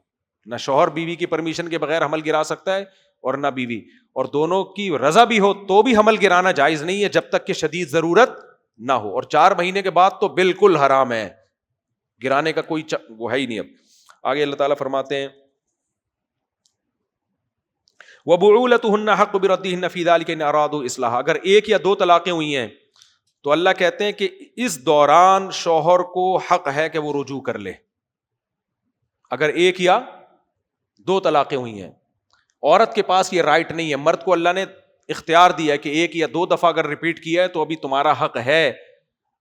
نہ شوہر بیوی کی پرمیشن کے بغیر حمل گرا سکتا ہے اور نہ بیوی, اور دونوں کی رضا بھی ہو تو بھی حمل گرانا جائز نہیں ہے جب تک کہ شدید ضرورت نہ ہو, اور 4 مہینے کے بعد تو بالکل حرام ہے, گرانے کا کوئی وہ ہے ہی نہیں. اب آگے اللہ تعالیٰ فرماتے ہیں وَبُعُولَتُهُنَّ حَقُّ بِرَدِّهِنَّ فِي ذَلِكَ إِنْ أَرَادُوا إِصْلَاحًا. اگر 1 یا 2 طلاقیں ہوئی ہیں تو اللہ کہتے ہیں کہ اس دوران شوہر کو حق ہے کہ وہ رجوع کر لے. اگر 1 یا 2 طلاقیں ہوئی ہیں, عورت کے پاس یہ رائٹ نہیں ہے. مرد کو اللہ نے اختیار دیا ہے کہ 1 یا 2 دفعہ اگر ریپیٹ کیا ہے تو ابھی تمہارا حق ہے.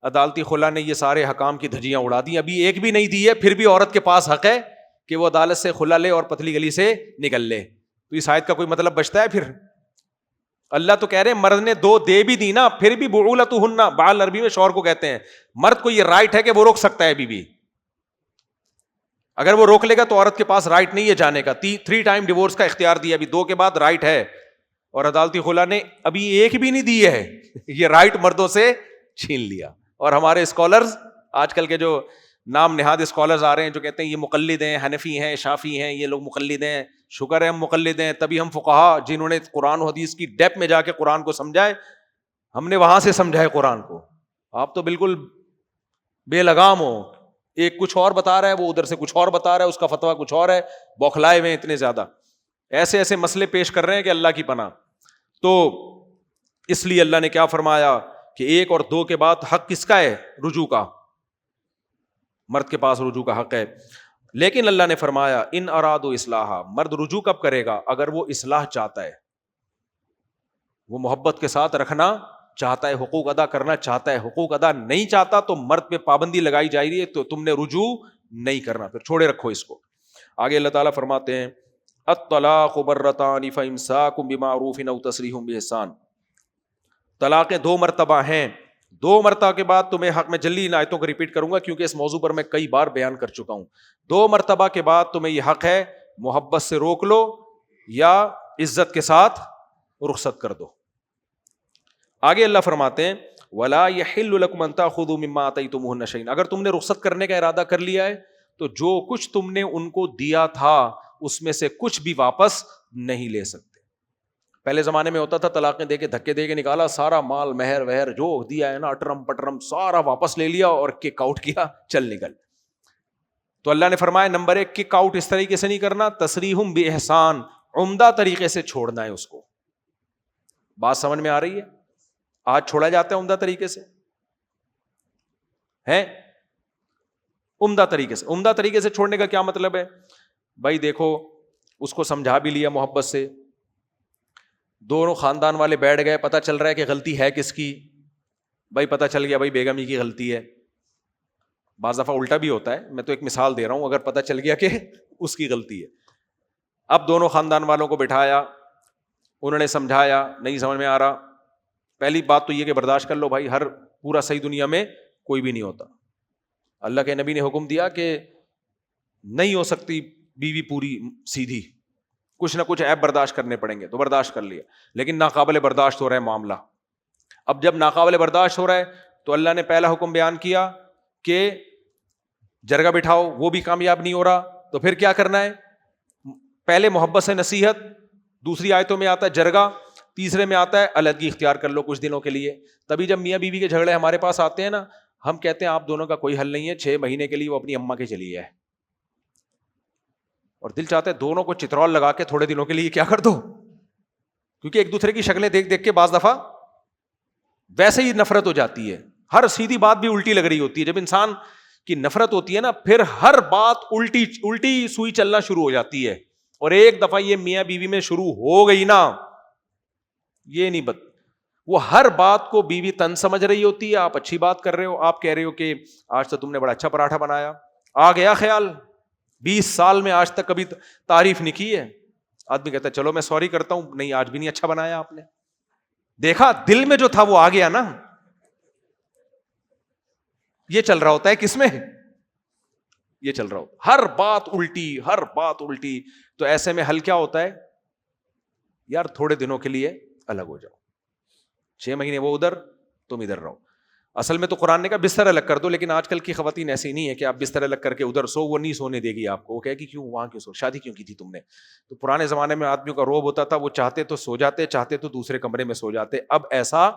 عدالتی خلا نے یہ سارے حکام کی دھجیاں اڑا دی, ابھی ایک بھی نہیں دی ہے, پھر بھی عورت کے پاس حق ہے کہ وہ عدالت سے خلا لے اور پتلی گلی سے نکل لے. تو اس آیت کا کوئی مطلب بچتا ہے؟ پھر اللہ تو کہہ رہے ہیں مرد نے 2 دے بھی دی نا, پھر بھی بعولتہن, بعل عربی میں شوہر کو کہتے ہیں, مرد کو یہ رائٹ ہے کہ وہ روک سکتا ہے بیوی, اگر وہ روک لے گا تو عورت کے پاس رائٹ نہیں ہے جانے کا. 3 ٹائم ڈیورس کا اختیار دیا, ابھی 2 کے بعد رائٹ ہے, اور عدالتی خلا نے ابھی 1 بھی نہیں دی ہے, یہ رائٹ مردوں سے چھین لیا. اور ہمارے اسکالرز آج کل کے جو نام نہاد اسکالرز آ رہے ہیں جو کہتے ہیں یہ مقلد ہیں, حنفی ہیں, شافی ہیں, یہ لوگ مقلد ہیں, شکر ہے ہم مقلد ہیں, تبھی ہم فقہا جنہوں نے قرآن و حدیث کی ڈیپ میں جا کے قرآن کو سمجھائے, ہم نے وہاں سے سمجھا ہے قرآن کو. آپ تو بالکل بے لگام ہو, ایک کچھ اور بتا رہا ہے, وہ ادھر سے کچھ اور بتا رہا ہے, اس کا فتویٰ کچھ اور ہے, بوکھلائے ہوئے اتنے زیادہ, ایسے ایسے مسئلے پیش کر رہے ہیں کہ اللہ کی پناہ. تو اس لیے اللہ نے کیا فرمایا کہ 1 اور 2 کے بعد حق کس کا ہے؟ رجوع کا, مرد کے پاس رجوع کا حق ہے. لیکن اللہ نے فرمایا ان ارادوا اصلاحا, مرد رجوع کب کرے گا؟ اگر وہ اصلاح چاہتا ہے, وہ محبت کے ساتھ رکھنا چاہتا ہے, حقوق ادا کرنا چاہتا ہے. حقوق ادا نہیں چاہتا تو مرد پہ پابندی لگائی جا رہی ہے تو تم نے رجوع نہیں کرنا, پھر چھوڑے رکھو اس کو. آگے اللہ تعالیٰ فرماتے ہیں الطلاق مرتان فامساک بمعروف او تسریح باحسان. طلاقیں 2 مرتبہ ہیں, 2 مرتبہ کے بعد تمہیں حق, میں جلدی ان آیتوں کو ریپیٹ کروں گا کیونکہ اس موضوع پر میں کئی بار بیان کر چکا ہوں. 2 مرتبہ کے بعد تمہیں یہ حق ہے, محبت سے روک لو یا عزت کے ساتھ رخصت کر دو. آگے اللہ فرماتے ہیں ولا یحل لکم ان تاخذوا مما آتیتموہن شیئا, اگر تم نے رخصت کرنے کا ارادہ کر لیا ہے تو جو کچھ تم نے ان کو دیا تھا اس میں سے کچھ بھی واپس نہیں لے سکتے. پہلے زمانے میں ہوتا تھا طلاقیں دے کے دھکے دے کے نکالا, سارا مال مہر وہر جو دیا ہے نا اٹرم پٹرم سارا واپس لے لیا اور کک آؤٹ کیا, چل نکل. تو اللہ نے فرمایا نمبر 1 کک آؤٹ اس طریقے سے نہیں کرنا, تسریح باحسان, عمدہ طریقے سے چھوڑنا ہے اس کو. بات سمجھ میں آ رہی ہے؟ آج چھوڑا جاتا ہے عمدہ طریقے سے ہے, عمدہ طریقے سے. عمدہ طریقے سے چھوڑنے کا کیا مطلب ہے بھائی؟ دیکھو اس کو سمجھا بھی لیا محبت سے, دونوں خاندان والے بیٹھ گئے, پتہ چل رہا ہے کہ غلطی ہے کس کی, بھائی پتہ چل گیا بھائی بیگم ہی کی غلطی ہے. بعض دفعہ الٹا بھی ہوتا ہے, میں تو ایک مثال دے رہا ہوں, اگر پتہ چل گیا کہ اس کی غلطی ہے. اب دونوں خاندان والوں کو بٹھایا, انہوں نے سمجھایا, نہیں سمجھ میں آ رہا. پہلی بات تو یہ کہ برداشت کر لو بھائی, ہر پورا صحیح دنیا میں کوئی بھی نہیں ہوتا. اللہ کے نبی نے حکم دیا کہ نہیں ہو سکتی بیوی پوری سیدھی, کچھ نہ کچھ عیب برداشت کرنے پڑیں گے, تو برداشت کر لیا. لیکن ناقابل برداشت ہو رہا ہے معاملہ. اب جب ناقابل برداشت ہو رہا ہے تو اللہ نے پہلا حکم بیان کیا کہ جرگہ بٹھاؤ, وہ بھی کامیاب نہیں ہو رہا تو پھر کیا کرنا ہے؟ پہلے محبت سے نصیحت, دوسری آیتوں میں آتا ہے جرگہ, تیسرے میں آتا ہے علیحدگی اختیار کر لو کچھ دنوں کے لیے. تبھی جب میاں بیوی کے جھگڑے ہمارے پاس آتے ہیں نا, ہم کہتے ہیں آپ دونوں کا کوئی حل نہیں ہے, 6 مہینے کے لیے وہ اپنی اماں کے چلی جائے. اور دل چاہتا ہے دونوں کو چترول لگا کے تھوڑے دنوں کے لیے کیا کر دو, کیونکہ ایک دوسرے کی شکلیں دیکھ دیکھ کے بعض دفعہ ویسے ہی نفرت ہو جاتی ہے. ہر سیدھی بات بھی الٹی لگ رہی ہوتی ہے. جب انسان کی نفرت ہوتی ہے نا, پھر ہر بات الٹی سوئی چلنا شروع ہو جاتی ہے. اور ایک دفعہ یہ میاں بیوی میں شروع ہو گئی نا, یہ نہیں وہ ہر بات کو بیوی تن سمجھ رہی ہوتی ہے. آپ اچھی بات کر رہے ہو, آپ کہہ رہے ہو کہ آج تو تم نے بڑا اچھا پراٹھا بنایا, آ گیا خیال 20 سال میں آج تک کبھی تعریف نہیں کی ہے. آدمی کہتا ہے چلو میں سوری کرتا ہوں, نہیں آج بھی نہیں اچھا بنایا آپ نے. دیکھا دل میں جو تھا وہ آ گیا نا. یہ چل رہا ہوتا ہے کس میں, یہ چل رہا ہوتا, ہر بات الٹی, ہر بات الٹی. تو ایسے میں حل کیا ہوتا ہے یار, تھوڑے دنوں کے لیے الگ ہو جاؤ, 6 مہینے وہ ادھر تم ادھر رہو. اصل میں تو قرآن نے کہا بستر الگ کر دو, لیکن آج کل کی خواتین ایسی نہیں ہے کہ آپ بستر الگ کر کے ادھر سو, وہ نہیں سونے دے گی آپ کو. وہ کہے کہ کیوں وہاں کیوں سو, شادی کیوں کی تھی تم نے. تو پرانے زمانے میں آدمیوں کا روب ہوتا تھا, وہ چاہتے تو سو جاتے, چاہتے تو دوسرے کمرے میں سو جاتے. اب ایسا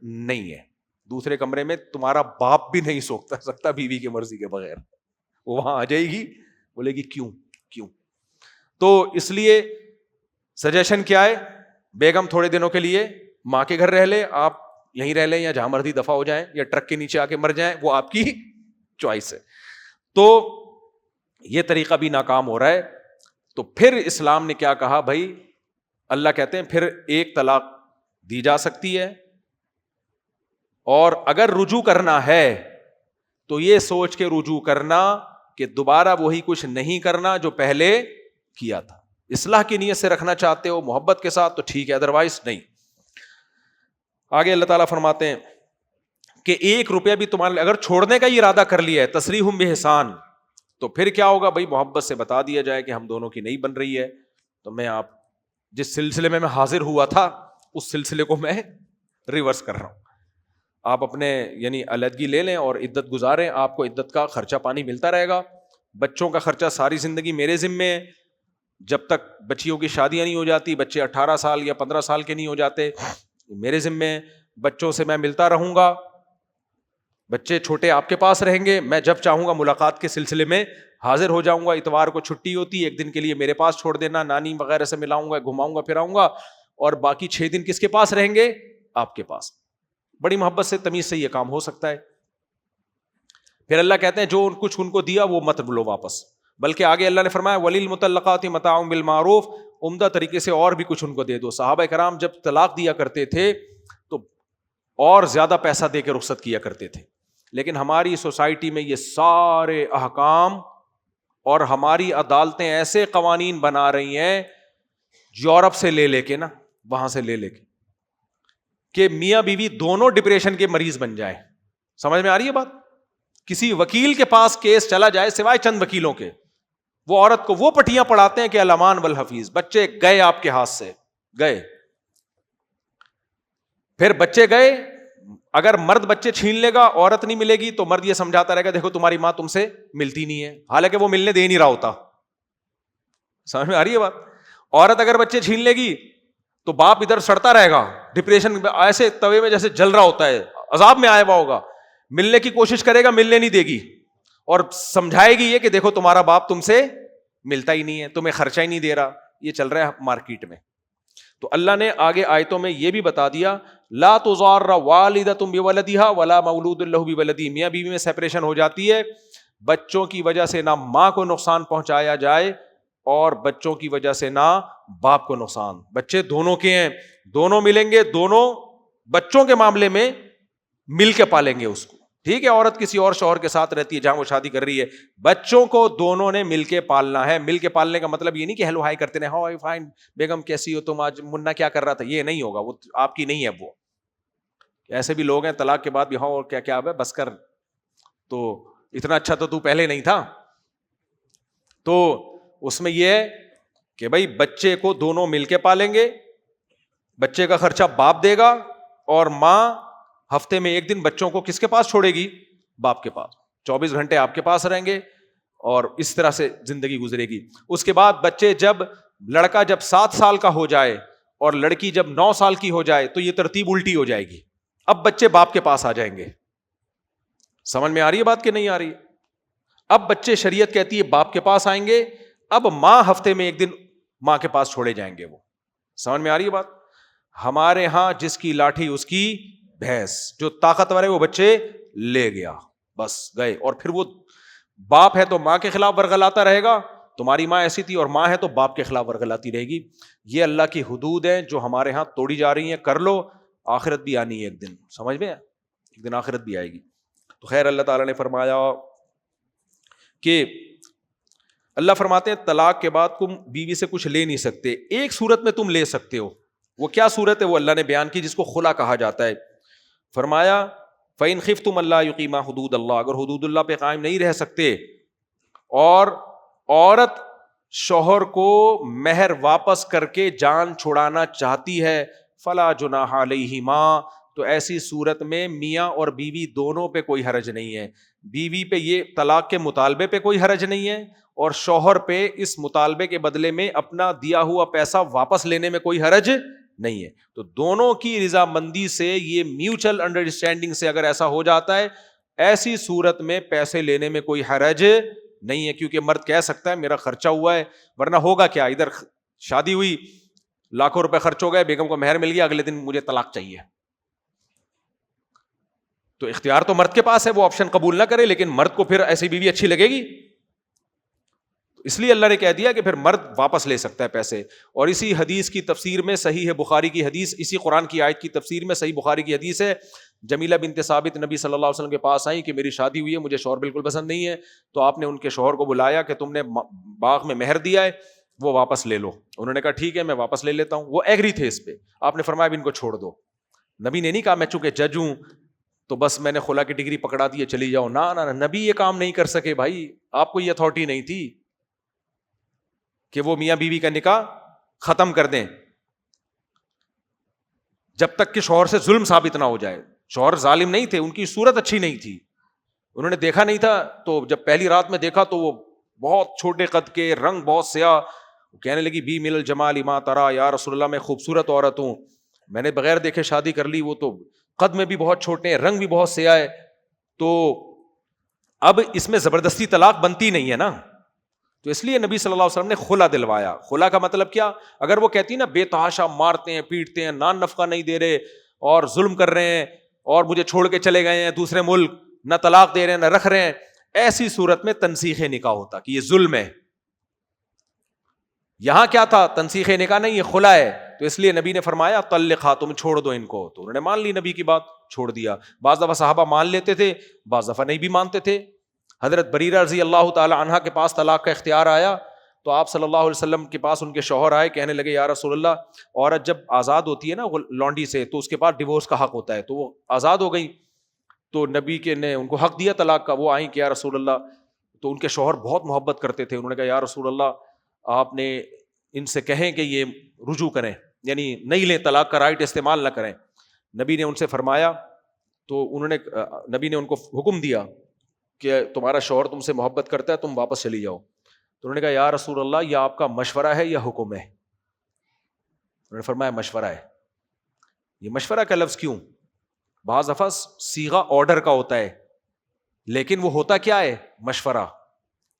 نہیں ہے, دوسرے کمرے میں تمہارا باپ بھی نہیں سو سکتا بیوی کی مرضی کے بغیر. وہ وہاں آ جائے گی, بولے گی کیوں کیوں. تو اس لیے سجیشن کیا ہے, بیگم تھوڑے دنوں کے لیے ماں کے گھر رہ لے, آپ یہیں رہ لیں یا جہاں مرضی دفع ہو جائیں, یا ٹرک کے نیچے آ کے مر جائیں, وہ آپ کی چوائس ہے. تو یہ طریقہ بھی ناکام ہو رہا ہے. تو پھر اسلام نے کیا کہا بھائی, اللہ کہتے ہیں پھر 1 طلاق دی جا سکتی ہے, اور اگر رجوع کرنا ہے تو یہ سوچ کے رجوع کرنا کہ دوبارہ وہی کچھ نہیں کرنا جو پہلے کیا تھا. اصلاح کی نیت سے رکھنا چاہتے ہو محبت کے ساتھ تو ٹھیک ہے, ادروائز نہیں. آگے اللہ تعالیٰ فرماتے ہیں کہ 1 روپیہ بھی تمہارے اگر چھوڑنے کا ہی ارادہ کر لیا ہے تسریحم بإحسان، تو پھر کیا ہوگا بھائی؟ محبت سے بتا دیا جائے کہ ہم دونوں کی نہیں بن رہی ہے، تو میں آپ جس سلسلے میں حاضر ہوا تھا اس سلسلے کو میں ریورس کر رہا ہوں. آپ اپنے یعنی علیحدگی لے لیں اور عدت گزاریں، آپ کو عدت کا خرچہ پانی ملتا رہے گا. بچوں کا خرچہ ساری زندگی میرے ذمے ہے، جب تک بچیوں کی شادیاں نہیں ہو جاتی، بچے 18 سال یا 15 سال کے نہیں ہو جاتے، میرے ذمے ہے. بچوں سے میں ملتا رہوں گا، بچے چھوٹے آپ کے پاس رہیں گے، میں جب چاہوں گا ملاقات کے سلسلے میں حاضر ہو جاؤں گا. اتوار کو چھٹی ہوتی ہے، 1 دن کے لیے میرے پاس چھوڑ دینا، نانی وغیرہ سے ملاؤں گا، گھماؤں گا پھراؤں گا، اور باقی 6 دن کس کے پاس رہیں گے؟ آپ کے پاس. بڑی محبت سے تمیز سے یہ کام ہو سکتا ہے. پھر اللہ کہتے ہیں جو کچھ ان کو دیا وہ مت لو واپس، بلکہ آگے اللہ نے فرمایا وَلِلْمُطَلَّقَاتِ مَتَاعٌ بِالْمَعْرُوفِ، عمدہ طریقے سے اور بھی کچھ ان کو دے دو. صحابہ کرام جب طلاق دیا کرتے تھے تو اور زیادہ پیسہ دے کے رخصت کیا کرتے تھے، لیکن ہماری سوسائٹی میں یہ سارے احکام اور ہماری عدالتیں ایسے قوانین بنا رہی ہیں یورپ سے لے کے نا، وہاں سے لے کے، کہ میاں بیوی دونوں ڈپریشن کے مریض بن جائے. سمجھ میں آ رہی ہے بات؟ کسی وکیل کے پاس کیس چلا جائے سوائے چند وکیلوں کے، وہ عورت کو وہ پٹیاں پڑھاتے ہیں کہ الامان والحفیظ، بچے گئے آپ کے ہاتھ سے گئے. پھر بچے گئے، اگر مرد بچے چھین لے گا، عورت نہیں ملے گی، تو مرد یہ سمجھاتا رہے گا دیکھو تمہاری ماں تم سے ملتی نہیں ہے، حالانکہ وہ ملنے دے نہیں رہا ہوتا. سمجھ میں آ رہی ہے بات؟ عورت اگر بچے چھین لے گی تو باپ ادھر سڑتا رہے گا ڈپریشن ایسے توے میں جیسے جل رہا ہوتا ہے، عذاب میں آیا ہوا ہوگا، ملنے کی کوشش کرے گا، ملنے نہیں دے گی، اور سمجھائے گی یہ کہ دیکھو تمہارا باپ تم سے ملتا ہی نہیں ہے، تمہیں خرچہ ہی نہیں دے رہا. یہ چل رہا ہے مارکیٹ میں. تو اللہ نے آگے آیتوں میں یہ بھی بتا دیا لا تضار والدۃ بولدہا ولا مولود لہ بولدہ. میاں بیوی میں سیپریشن ہو جاتی ہے، بچوں کی وجہ سے نہ ماں کو نقصان پہنچایا جائے اور بچوں کی وجہ سے نہ باپ کو نقصان. بچے دونوں کے ہیں، دونوں ملیں گے، دونوں بچوں کے معاملے میں مل کے پالیں گے اس کو. ٹھیک ہے، عورت کسی اور شوہر کے ساتھ رہتی ہے جہاں وہ شادی کر رہی ہے، بچوں کو دونوں نے مل کے پالنا ہے. مل کے پالنے کا مطلب یہ نہیں کہ ہیلو ہائی کرتے ہیں، ہائی فائن بیگم کیسی ہو تم، آج منا کیا کر رہا تھا، یہ نہیں ہوگا، وہ آپ کی نہیں ہے. وہ ایسے بھی لوگ ہیں طلاق کے بعد بھی ہاں اور کیا کیا ہے بس کر، تو اتنا اچھا تو پہلے نہیں تھا. تو اس میں یہ ہے کہ بھائی بچے کو دونوں مل کے پالیں گے، بچے کا خرچہ باپ دے گا، اور ماں ہفتے میں 1 دن بچوں کو کس کے پاس چھوڑے گی؟ باپ کے پاس. 24 گھنٹے آپ کے پاس رہیں گے اور اس طرح سے زندگی گزرے گی. اس کے بعد بچے لڑکا جب 7 سال کا ہو جائے اور لڑکی جب 9 سال کی ہو جائے تو یہ ترتیب الٹی ہو جائے گی. اب بچے باپ کے پاس آ جائیں گے. سمجھ میں آ رہی ہے بات کہ نہیں آ رہی؟ اب بچے شریعت کہتی ہے باپ کے پاس آئیں گے، اب ماں ہفتے میں 1 دن ماں کے پاس چھوڑے جائیں گے. وہ سمجھ میں آ رہی ہے بات؟ ہمارے ہاں جس کی لاٹھی اس کی بھینس، جو طاقتور ہے وہ بچے لے گیا، بس گئے. اور پھر وہ باپ ہے تو ماں کے خلاف ورغلاتا رہے گا، تمہاری ماں ایسی تھی، اور ماں ہے تو باپ کے خلاف ورغلاتی رہے گی. یہ اللہ کی حدود ہیں جو ہمارے ہاں توڑی جا رہی ہیں. کر لو، آخرت بھی آنی ہے ایک دن. سمجھ میں؟ ایک دن آخرت بھی آئے گی. تو خیر اللہ تعالیٰ نے فرمایا کہ اللہ فرماتے ہیں طلاق کے بعد تم بیوی سے کچھ لے نہیں سکتے، ایک صورت میں تم لے سکتے ہو. وہ کیا صورت ہے؟ وہ اللہ نے بیان کی، جس کو خلا کہا جاتا ہے. فرمایا فَإِنْ خِفْتُمْ أَلَّا يُقِيمَا حُدُودَ اللَّهِ، اگر حدود اللہ پہ قائم نہیں رہ سکتے اور عورت شوہر کو مہر واپس کر کے جان چھڑانا چاہتی ہے، فَلَا جُنَاحَ عَلَيْهِمَا، تو ایسی صورت میں میاں اور بیوی دونوں پہ کوئی حرج نہیں ہے. بیوی پہ یہ طلاق کے مطالبے پہ کوئی حرج نہیں ہے، اور شوہر پہ اس مطالبے کے بدلے میں اپنا دیا ہوا پیسہ واپس لینے میں کوئی حرج نہیں ہے. تو دونوں کی رضامندی سے، یہ میوچل انڈرسٹینڈنگ سے اگر ایسا ہو جاتا ہے، ایسی صورت میں پیسے لینے میں کوئی حرج نہیں ہے. کیونکہ مرد کہہ سکتا ہے میرا خرچہ ہوا ہے، ورنہ ہوگا کیا، ادھر شادی ہوئی، لاکھوں روپے خرچ ہو گئے، بیگم کو مہر مل گیا، اگلے دن مجھے طلاق چاہیے. تو اختیار تو مرد کے پاس ہے، وہ آپشن قبول نہ کرے، لیکن مرد کو پھر ایسی بیوی اچھی لگے گی؟ اس لیے اللہ نے کہہ دیا کہ پھر مرد واپس لے سکتا ہے پیسے. اور اسی حدیث کی تفسیر میں، صحیح ہے بخاری کی حدیث، اسی قرآن کی آیت کی تفسیر میں صحیح بخاری کی حدیث ہے، جمیلہ بنت ثابت نبی صلی اللہ علیہ وسلم کے پاس آئیں کہ میری شادی ہوئی ہے، مجھے شوہر بالکل پسند نہیں ہے. تو آپ نے ان کے شوہر کو بلایا کہ تم نے باغ میں مہر دیا ہے، وہ واپس لے لو. انہوں نے کہا ٹھیک ہے میں واپس لے لیتا ہوں. وہ ایگری تھے اس پہ. آپ نے فرمایا اب ان کو چھوڑ دو. نبی نے نہیں کہا میں چونکہ جج ہوں تو بس میں نے خلا کی ڈگری پکڑا دی چلی جاؤ، نہ نبی یہ کام نہیں کر سکے بھائی، آپ کو یہ اتھارٹی نہیں تھی کہ وہ میاں بیوی کا نکاح ختم کر دیں جب تک کہ شوہر سے ظلم ثابت نہ ہو جائے. شوہر ظالم نہیں تھے، ان کی صورت اچھی نہیں تھی، انہوں نے دیکھا نہیں تھا، تو جب پہلی رات میں دیکھا تو وہ بہت چھوٹے قد کے، رنگ بہت سیاہ، کہنے لگی بی من الجمال ما ترا، یا رسول اللہ میں خوبصورت عورت ہوں، میں نے بغیر دیکھے شادی کر لی، وہ تو قد میں بھی بہت چھوٹے ہیں، رنگ بھی بہت سیاہ ہے. تو اب اس میں زبردستی طلاق بنتی نہیں ہے نا، تو اس لیے نبی صلی اللہ علیہ وسلم نے خلا دلوایا. خلا کا مطلب کیا؟ اگر وہ کہتی نا بے تحاشا مارتے ہیں، پیٹتے ہیں، نان نفقہ نہیں دے رہے اور ظلم کر رہے ہیں اور مجھے چھوڑ کے چلے گئے ہیں دوسرے ملک، نہ طلاق دے رہے ہیں نہ رکھ رہے ہیں، ایسی صورت میں تنسیخ نکاح ہوتا کہ یہ ظلم ہے. یہاں کیا تھا؟ تنسیخ نکاح نہیں، یہ خلا ہے. تو اس لیے نبی نے فرمایا طلقھا، تم چھوڑ دو ان کو. تو انہوں نے مان لی نبی کی بات، چھوڑ دیا. بعض دفعہ صحابہ مان لیتے تھے، بعض دفعہ نہیں بھی مانتے تھے. حضرت بریرہ رضی اللہ تعالی عنہا کے پاس طلاق کا اختیار آیا تو آپ صلی اللہ علیہ وسلم کے پاس ان کے شوہر آئے، کہنے لگے یا رسول اللہ، عورت جب آزاد ہوتی ہے نا لونڈی سے تو اس کے پاس ڈیورس کا حق ہوتا ہے، تو وہ آزاد ہو گئی تو نبی کے نے ان کو حق دیا طلاق کا. وہ آئیں کہ یا رسول اللہ، تو ان کے شوہر بہت محبت کرتے تھے، انہوں نے کہا یا رسول اللہ آپ نے ان سے کہیں کہ یہ رجوع کریں، یعنی نہیں لیں، طلاق کا رائٹ استعمال نہ کریں. نبی نے ان سے فرمایا، تو انہوں نے نبی نے ان کو حکم دیا کہ تمہارا شوہر تم سے محبت کرتا ہے، تم واپس چلی جاؤ. تو انہوں نے کہا یا رسول اللہ، یہ آپ کا مشورہ ہے یا حکم ہے؟ انہوں نے فرمایا مشورہ ہے. یہ مشورہ کا لفظ کیوں؟ بعض دفعہ صیغہ آرڈر کا ہوتا ہے لیکن وہ ہوتا کیا ہے؟ مشورہ.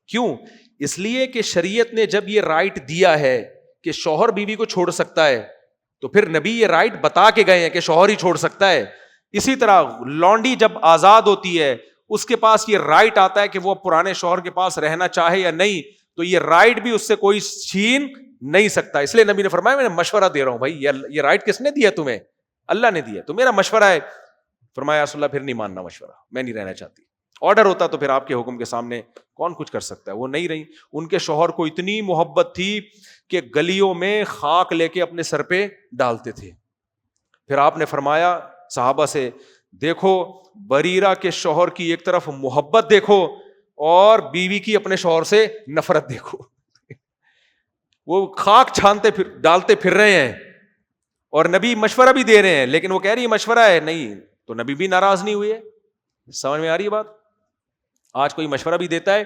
کیوں؟ اس لیے کہ شریعت نے جب یہ رائٹ دیا ہے کہ شوہر بیوی کو چھوڑ سکتا ہے تو پھر نبی یہ رائٹ بتا کے گئے ہیں کہ شوہر ہی چھوڑ سکتا ہے. اسی طرح لونڈی جب آزاد ہوتی ہے اس کے پاس یہ رائٹ آتا ہے کہ وہ پرانے شوہر کے پاس رہنا چاہے یا نہیں، تو یہ رائٹ بھی اس سے کوئی چھین نہیں سکتا. اس لیے نبی نے فرمایا میں مشورہ دے رہا ہوں. بھائی یہ رائٹ کس نے دیا تمہیں؟ اللہ نے دیا، تو میرا مشورہ ہے. فرمایا رسول اللہ پھر نہیں ماننا مشورہ، میں نہیں رہنا چاہتی. آرڈر ہوتا تو پھر آپ کے حکم کے سامنے کون کچھ کر سکتا ہے. وہ نہیں رہی. ان کے شوہر کو اتنی محبت تھی کہ گلیوں میں خاک لے کے اپنے سر پہ ڈالتے تھے. پھر آپ نے فرمایا صحابہ سے، دیکھو بریرہ کے شوہر کی ایک طرف محبت دیکھو اور بیوی کی اپنے شوہر سے نفرت دیکھو. وہ خاک چھانتے ڈالتے پھر رہے ہیں اور نبی مشورہ بھی دے رہے ہیں، لیکن وہ کہہ رہی ہے مشورہ ہے نہیں، تو نبی بھی ناراض نہیں ہوئے. سمجھ میں آ رہی ہے بات؟ آج کوئی مشورہ بھی دیتا ہے،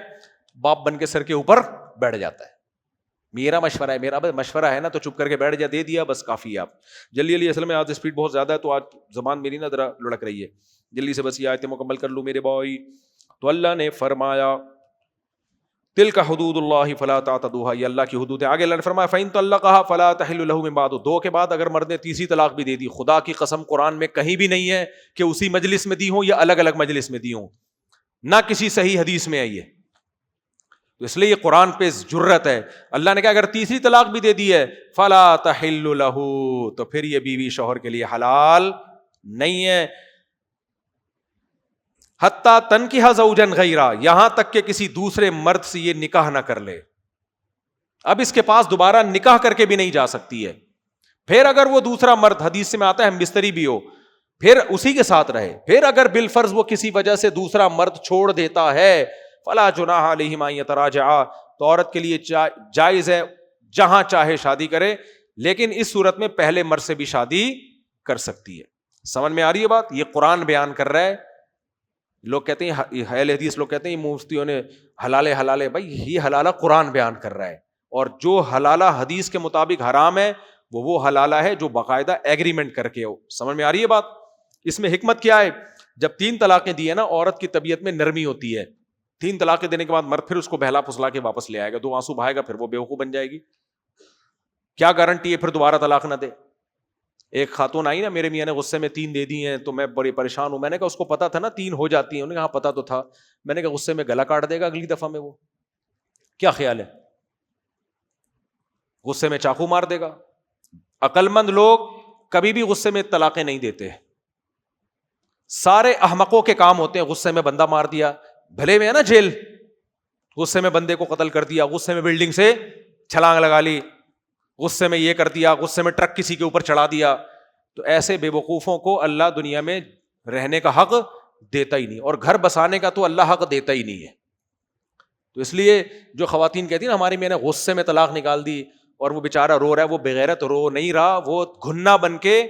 باپ بن کے سر کے اوپر بیٹھ جاتا ہے، میرا مشورہ ہے، میرا مشورہ ہے نا تو چپ کر کے بیٹھ جا، دے دیا بس کافی ہے. آپ جلدی اصل میں آج اسپیڈ بہت زیادہ ہے تو آج زبان میری نا ذرا لڑک رہی ہے، جلدی سے بس یہ آیتیں مکمل کر لوں میرے بھائی. تو اللہ نے فرمایا تلک حدود اللہ فلا تعتدوها، یہ اللہ کی حدود ہے. آگے اللہ نے فرمایا فإن طلقها فلا تحل له من بعد، دو کے بعد اگر مرد نے تیسری طلاق بھی دے دی، خدا کی قسم قرآن میں کہیں بھی نہیں ہے کہ اسی مجلس میں دی ہوں یا الگ الگ مجلس میں دی ہوں، نہ کسی صحیح حدیث میں آئی ہے. تو اس لیے یہ قرآن پہ جرت ہے. اللہ نے کہا اگر تیسری طلاق بھی دے دی ہے فلا تحل له، تو پھر یہ بیوی شوہر کے لیے حلال نہیں ہے. حتیٰ تنکح زوجا غیرہ، یہاں تک کہ کسی دوسرے مرد سے یہ نکاح نہ کر لے. اب اس کے پاس دوبارہ نکاح کر کے بھی نہیں جا سکتی ہے. پھر اگر وہ دوسرا مرد، حدیث میں آتا ہے ہم بستری بھی ہو، پھر اسی کے ساتھ رہے. پھر اگر بالفرض وہ کسی وجہ سے دوسرا مرد چھوڑ دیتا ہے فلا جناح علیہما ان یتراجعا، تو عورت کے لیے جائز ہے جہاں چاہے شادی کرے، لیکن اس صورت میں پہلے مرد سے بھی شادی کر سکتی ہے. سمجھ میں آ رہی ہے بات؟ یہ قرآن بیان کر رہا ہے. لوگ کہتے ہیں اہل حدیث لوگ کہتے ہیں مفتیوں نے حلال حلال ہے. بھائی یہ حلالہ قرآن بیان کر رہا ہے، اور جو حلالہ حدیث کے مطابق حرام ہے وہ حلالہ ہے جو باقاعدہ ایگریمنٹ کر کے ہو. سمجھ میں آ رہی ہے بات؟ اس میں حکمت کیا ہے؟ جب 3 طلاقیں دی ہے نا، عورت کی طبیعت میں نرمی ہوتی ہے. 3 طلاقیں دینے کے بعد مرد پھر اس کو بہلا پھسلا کے واپس لے آئے گا، 2 آنسو بہائے گا، پھر وہ بیوقوف بن جائے گی. کیا گارنٹی ہے پھر دوبارہ طلاق نہ دے؟ ایک خاتون آئی نا، میرے میاں نے غصے میں 3 دے دی ہیں تو میں بڑی پریشان ہوں. میں نے کہا اس کو پتا تھا نا 3 ہو جاتی ہیں؟ انہوں نے کہا پتا تو تھا. میں نے کہا غصے میں گلا کاٹ دے گا اگلی دفعہ میں؟ وہ کیا خیال ہے؟ غصے میں چاقو مار دے گا؟ عقل مند لوگ کبھی بھی غصے میں طلاقیں نہیں دیتے. سارے احمقوں کے کام ہوتے ہیں غصے میں بندہ مار دیا، بھلے میں ہے نا جیل، غصے میں بندے کو قتل کر دیا، غصے میں بلڈنگ سے چھلانگ لگا لی، غصے میں یہ کر دیا، غصے میں ٹرک کسی کے اوپر چڑھا دیا. تو ایسے بے وقوفوں کو اللہ دنیا میں رہنے کا حق دیتا ہی نہیں, اور گھر بسانے کا تو اللہ حق دیتا ہی نہیں ہے. تو اس لیے جو خواتین کہتی ہیں نا ہماری میں نے غصے میں طلاق نکال دی, اور وہ بیچارہ رو رہا ہے, وہ بغیرت رو نہیں رہا, وہ گھنا بن کے,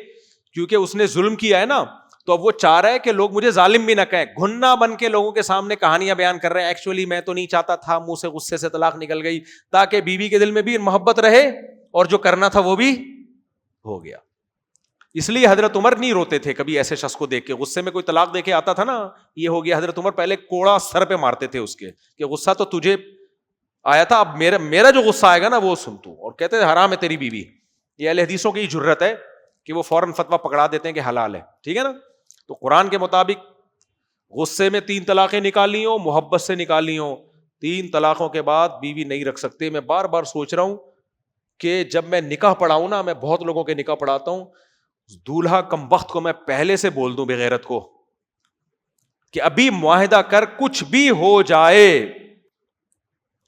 کیونکہ اس نے ظلم کیا ہے نا, تو اب وہ چاہ رہا ہے کہ لوگ مجھے ظالم بھی نہ کہیں, گھنا بن کے لوگوں کے سامنے کہانیاں بیان کر رہے ہیں, ایکچولی میں تو نہیں چاہتا تھا, منہ سے غصے سے طلاق نکل گئی, تاکہ بیوی کے دل میں بھی محبت رہے اور جو کرنا تھا وہ بھی ہو گیا. اس لیے حضرت عمر نہیں روتے تھے کبھی ایسے شخص کو دیکھ کے, غصے میں کوئی طلاق دے کے آتا تھا نا, یہ ہو گیا, حضرت عمر پہلے کوڑا سر پہ مارتے تھے اس کے, کہ غصہ تو تجھے آیا تھا, اب میرا جو غصہ آئے گا نا وہ سن تو, اور کہتے تھے حرام ہے تیری بیوی. یہ اہل حدیثوں کی جرت ہے کہ وہ فوراً فتویٰ پکڑا دیتے ہیں کہ حلال ہے, ٹھیک ہے نا. تو قرآن کے مطابق غصے میں 3 طلاقیں نکالنی ہو, محبت سے نکالنی ہو, 3 طلاقوں کے بعد بیوی نہیں رکھ سکتے. میں بار بار سوچ رہا ہوں کہ جب میں نکاح پڑھاؤں نا, میں بہت لوگوں کے نکاح پڑھاتا ہوں, دولہا کم وقت کو میں پہلے سے بول دوں بغیرت کو کہ ابھی معاہدہ کر, کچھ بھی ہو جائے,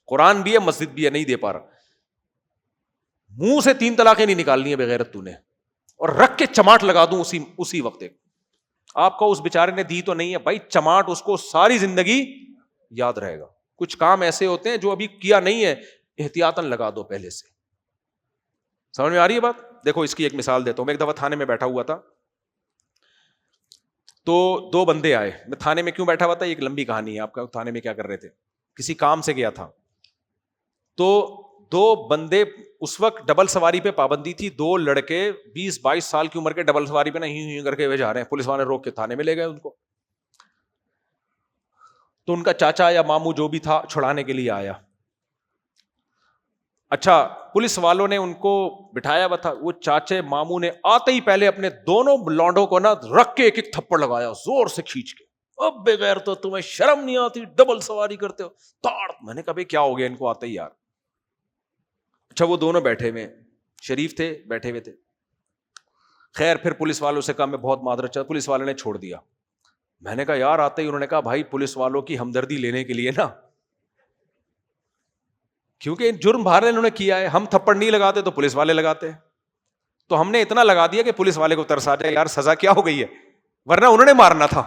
قرآن بھی ہے مسجد بھی ہے, نہیں دے پا رہا, منہ سے 3 طلاقیں نہیں نکالنی ہے بغیرت تو نے, اور رکھ کے چماٹ لگا دوں اسی وقت. آپ کو اس بیچارے نے دی تو نہیں ہے بھائی, چماٹ اس کو ساری زندگی یاد رہے گا. کچھ کام ایسے ہوتے ہیں جو ابھی کیا نہیں ہے, احتیاطاً لگا دو پہلے سے. سمجھ میں آ رہی ہے بات؟ دیکھو اس کی ایک مثال دیتا ہوں. میں ایک دفعہ تھانے میں بیٹھا ہوا تھا, تو 2 بندے آئے. میں تھانے میں کیوں بیٹھا ہوا تھا, ایک لمبی کہانی ہے. آپ کا تھانے میں کیا کر رہے تھے, کسی کام سے گیا تھا, تو 2 بندے, اس وقت ڈبل سواری پہ پابندی تھی, 2 لڑکے 20-22 سال کی عمر کے ڈبل سواری پہ نہیں کر کے جا رہے ہیں, پولیس والے روک کے تھانے میں لے گئے ان کو. تو ان کا چاچا یا ماموں جو بھی تھا چھڑانے کے لیے آیا. اچھا, پولیس والوں نے ان کو بٹھایا ہوا تھا, وہ چاچے ماموں نے آتے ہی پہلے اپنے دونوں لونڈوں کو نا رکھ کے ایک تھپڑ لگایا زور سے کھینچ کے. اب بغیر تو تمہیں شرم نہیں آتی, ڈبل سواری کرتے ہو, تاڑ. میں نے کہا بھائی کیا ہو گیا ان کو آتے ہی یار. اچھا, وہ دونوں بیٹھے ہوئے, شریف تھے, بیٹھے ہوئے تھے. خیر پھر پولیس والوں سے کہا میں بہت معذرت چاہتا, پولیس والوں نے چھوڑ دیا. میں نے کہا یار آتے ہی انہوں نے کہا بھائی پولیس والوں کی ہمدردی لینے کے لیے نا, کیونکہ جرم بھارے انہوں نے کیا ہے, ہم تھپڑ نہیں لگاتے تو پولیس والے لگاتے, تو ہم نے اتنا لگا دیا کہ پولیس والے کو ترس آ جائے یار سزا کیا ہو گئی ہے, ورنہ انہوں نے مارنا تھا,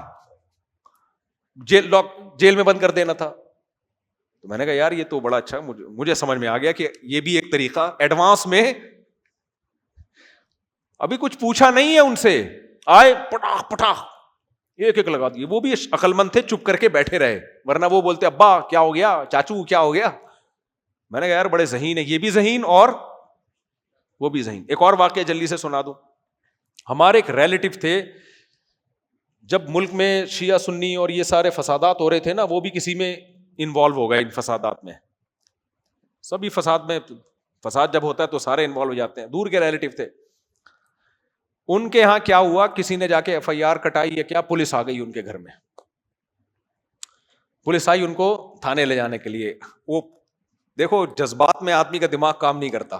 جیل میں بند کر دینا تھا. تو میں نے کہا یار یہ تو بڑا اچھا, مجھے سمجھ میں آ گیا کہ یہ بھی ایک طریقہ ایڈوانس میں, ابھی کچھ پوچھا نہیں ہے ان سے, آئے پٹاخ پٹاخ ایک ایک لگا دیے. وہ بھی عقل مند تھے, چپ کر کے بیٹھے رہے, ورنہ وہ بولتے ابا کیا ہو گیا, چاچو کیا ہو گیا. میں نے کہا یار بڑے ذہین ہے, یہ بھی ذہین اور وہ بھی ذہین. ایک اور واقعہ جلدی سے سنا دوں. ہمارے ایک ریلیٹو تھے, جب ملک میں شیعہ سنی اور یہ سارے فسادات ہو رہے تھے نا, وہ بھی کسی میں انوالو ہو گئے ان فسادات میں. سبھی فساد میں, فساد جب ہوتا ہے تو سارے انوالو ہو جاتے ہیں. دور کے ریلیٹو تھے, ان کے ہاں کیا ہوا, کسی نے جا کے FIR کٹائی ہے کیا, پولیس آ گئی ان کے گھر میں. پولیس آئی ان کو تھانے لے جانے کے لیے. وہ دیکھو جذبات میں آدمی کا دماغ کام نہیں کرتا.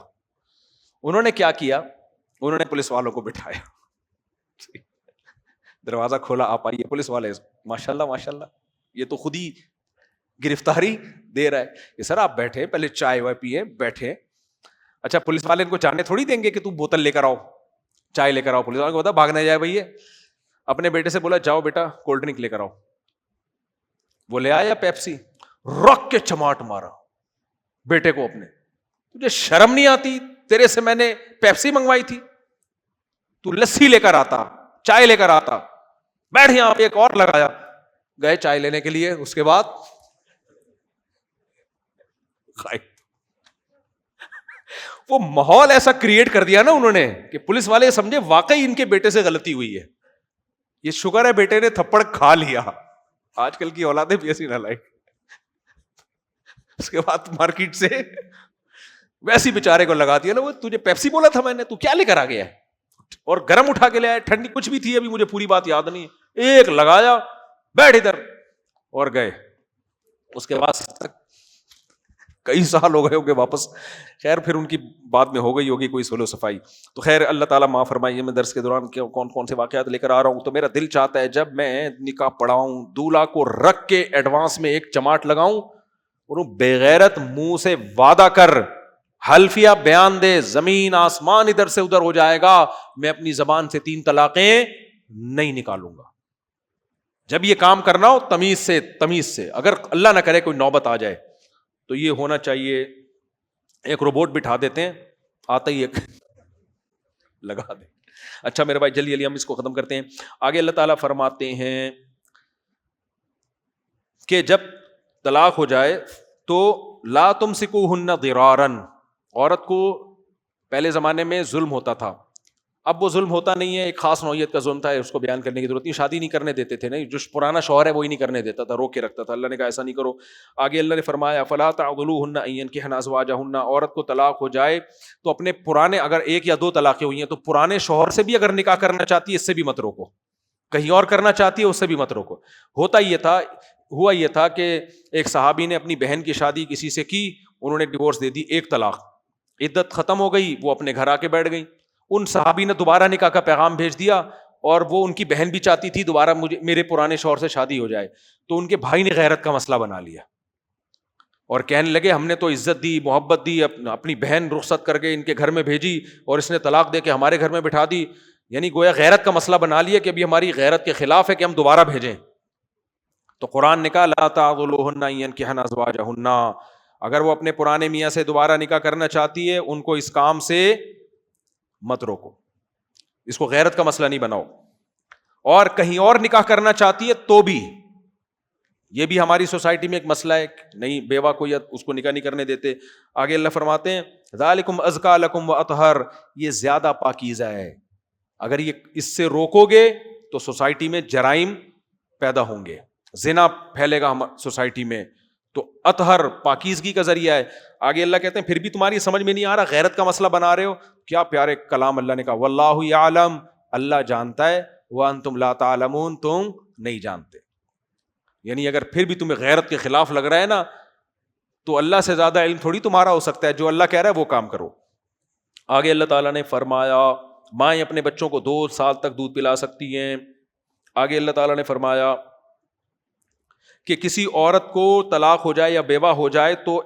انہوں نے کیا کیا, انہوں نے پولیس والوں کو بٹھایا, دروازہ کھولا, آپ آئیے. پولیس والے ماشاء اللہ ماشاء اللہ, یہ تو خود ہی گرفتاری دے رہا ہے. یہ سر آپ بیٹھے, پہلے چائے وائے پیے, بیٹھے. اچھا, پولیس والے ان کو جانے تھوڑی دیں گے کہ تو بوتل لے کر آؤ, چائے لے کر آؤ. پولیس والے کو بتا بھاگنے جائے بھائی, اپنے بیٹے سے بولا جاؤ بیٹا کولڈ ڈرنک لے کر آؤ. وہ لے آیا پیپسی, رکھ کے چماٹ مارا بیٹے کو اپنے. تجھے شرم نہیں آتی, تیرے سے میں نے پیپسی منگوائی تھی, تو لسی لے کر آتا, چائے لے کر آتا. بیٹھ یہاں پہ. ایک اور لگایا, گئے چائے لینے کے لیے, اس کے بعد وہ ماحول ایسا کریٹ کر دیا نا انہوں نے کہ پولیس والے سمجھے واقعی ان کے بیٹے سے غلطی ہوئی ہے. یہ شکر ہے بیٹے نے تھپڑ کھا لیا, آج کل کی اولادیں بھی ایسی نہ لائے. اس کے بعد مارکیٹ سے ویسی بیچارے کو لگا دیا نا, وہ تجھے پیپسی بولا تھا میں نے, تو کیا لے کر آ گیا ہے, اور گرم اٹھا کے لے آئے, ٹھنڈی کچھ بھی تھی ابھی مجھے پوری بات یاد نہیں. ایک لگایا, بیٹھ ادھر, اور گئے. اس کے بعد کئی سال ہو گئے ہوں گے واپس. خیر پھر ان کی بعد میں ہو گئی ہوگی کوئی سولو صفائی. تو خیر اللہ تعالیٰ معاف فرمائیے. میں درس کے دوران کون کون سے واقعات لے کر آ رہا ہوں, تو میرا دل چاہتا ہے جب میں نکاح پڑھاؤں, دولہا کو رکھ کے ایڈوانس میں ایک چماٹ لگاؤں, اور بغیرت منہ سے وعدہ کر حلفیہ بیان دے، زمین آسمان ادھر سے ادھر ہو جائے گا، میں اپنی زبان سے 3 طلاقیں نہیں نکالوں گا. جب یہ کام کرنا ہو تمیز سے. اگر اللہ نہ کرے کوئی نوبت آ جائے تو یہ ہونا چاہیے. ایک روبوٹ بٹھا دیتے ہیں، آتا ہی ایک لگا دے. اچھا میرے بھائی جلدی ہم اس کو ختم کرتے ہیں. آگے اللہ تعالیٰ فرماتے ہیں کہ جب طلاق ہو جائے تو لا تمسکوہن ضرارا، عورت کو پہلے زمانے میں ظلم ہوتا تھا، اب وہ ظلم ہوتا نہیں ہے، ایک خاص نوعیت کا ظلم تھا، اس کو بیان کرنے کی ضرورت نہیں. شادی نہیں کرنے دیتے تھے، نہیں، جو پرانا شوہر ہے وہی نہیں کرنے دیتا تھا، روک کے رکھتا تھا. اللہ نے کہا ایسا نہیں کرو. آگے اللہ نے فرمایا فلا تعضلوهن ان ينكحن ازواجهن، عورت کو طلاق ہو جائے تو اپنے پرانے، اگر 1 یا 2 طلاقیں ہوئی ہیں تو پرانے شوہر سے بھی اگر نکاح کرنا چاہتی ہے اس سے بھی مت روکو، کہیں اور کرنا چاہتی ہے اس سے بھی مت روکو. ہوا یہ تھا کہ ایک صحابی نے اپنی بہن کی شادی کسی سے کی، انہوں نے ڈیورس دے دی، 1 طلاق، عدت ختم ہو گئی، وہ اپنے گھر آ کے بیٹھ گئی. ان صحابی نے دوبارہ نکاح کا پیغام بھیج دیا، اور وہ ان کی بہن بھی چاہتی تھی دوبارہ میرے پرانے شوہر سے شادی ہو جائے. تو ان کے بھائی نے غیرت کا مسئلہ بنا لیا اور کہنے لگے ہم نے تو عزت دی، محبت دی، اپنی بہن رخصت کر کے ان کے گھر میں بھیجی اور اس نے طلاق دے کے ہمارے گھر میں بٹھا دی. یعنی گویا غیرت کا مسئلہ بنا لیا کہ ابھی ہماری غیرت کے خلاف ہے کہ ہم دوبارہ بھیجیں. تو قرآن نے کہا لا تعضلوهن ان ينكحن ازواجهن، اگر وہ اپنے پرانے میاں سے دوبارہ نکاح کرنا چاہتی ہے ان کو اس کام سے مت روکو، اس کو غیرت کا مسئلہ نہیں بناؤ. اور کہیں اور نکاح کرنا چاہتی ہے تو بھی، یہ بھی ہماری سوسائٹی میں ایک مسئلہ ہے، نہیں بیوہ کو یا اس کو نکاح نہیں کرنے دیتے. آگے اللہ فرماتے ہیں ذالکم ازکا لکم واطہر، یہ زیادہ پاکیزہ ہے. اگر یہ اس سے روکو گے تو سوسائٹی میں جرائم پیدا ہوں گے، زنا پھیلے گا سوسائٹی میں، تو اطہر پاکیزگی کا ذریعہ ہے. آگے اللہ کہتے ہیں پھر بھی تمہاری سمجھ میں نہیں آ رہا، غیرت کا مسئلہ بنا رہے ہو. کیا پیارے کلام اللہ نے کہا واللہ یعلم، اللہ جانتا ہے، وانتم لا تعلمون، تم نہیں جانتے. یعنی اگر پھر بھی تمہیں غیرت کے خلاف لگ رہا ہے نا تو اللہ سے زیادہ علم تھوڑی تمہارا ہو سکتا ہے، جو اللہ کہہ رہا ہے وہ کام کرو. آگے اللہ تعالیٰ نے فرمایا مائیں اپنے بچوں کو 2 سال تک دودھ پلا سکتی ہیں. آگے اللہ تعالیٰ نے فرمایا کہ کسی عورت کو طلاق ہو جائے یا بیوہ ہو جائے تو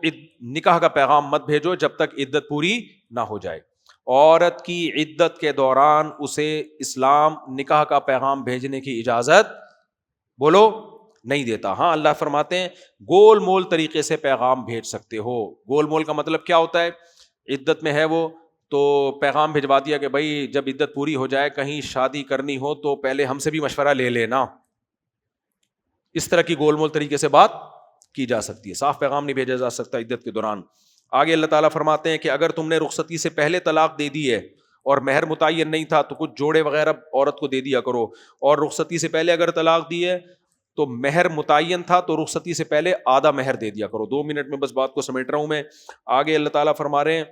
نکاح کا پیغام مت بھیجو جب تک عدت پوری نہ ہو جائے. عورت کی عدت کے دوران اسے اسلام نکاح کا پیغام بھیجنے کی اجازت بولو نہیں دیتا. ہاں اللہ فرماتے ہیں گول مول طریقے سے پیغام بھیج سکتے ہو. گول مول کا مطلب کیا ہوتا ہے؟ عدت میں ہے وہ تو پیغام بھجوا دیا کہ بھائی جب عدت پوری ہو جائے کہیں شادی کرنی ہو تو پہلے ہم سے بھی مشورہ لے لینا. اس طرح کی گول مول طریقے سے بات کی جا سکتی ہے، صاف پیغام نہیں بھیجا جا سکتا عدت کے دوران. آگے اللہ تعالیٰ فرماتے ہیں کہ اگر تم نے رخصتی سے پہلے طلاق دے دی ہے اور مہر متعین نہیں تھا تو کچھ جوڑے وغیرہ عورت کو دے دیا کرو. اور رخصتی سے پہلے اگر طلاق دی ہے تو مہر متعین تھا تو رخصتی سے پہلے آدھا مہر دے دیا کرو. 2 منٹ میں بس بات کو سمیٹ رہا ہوں میں. آگے اللہ تعالیٰ فرما رہے ہیں،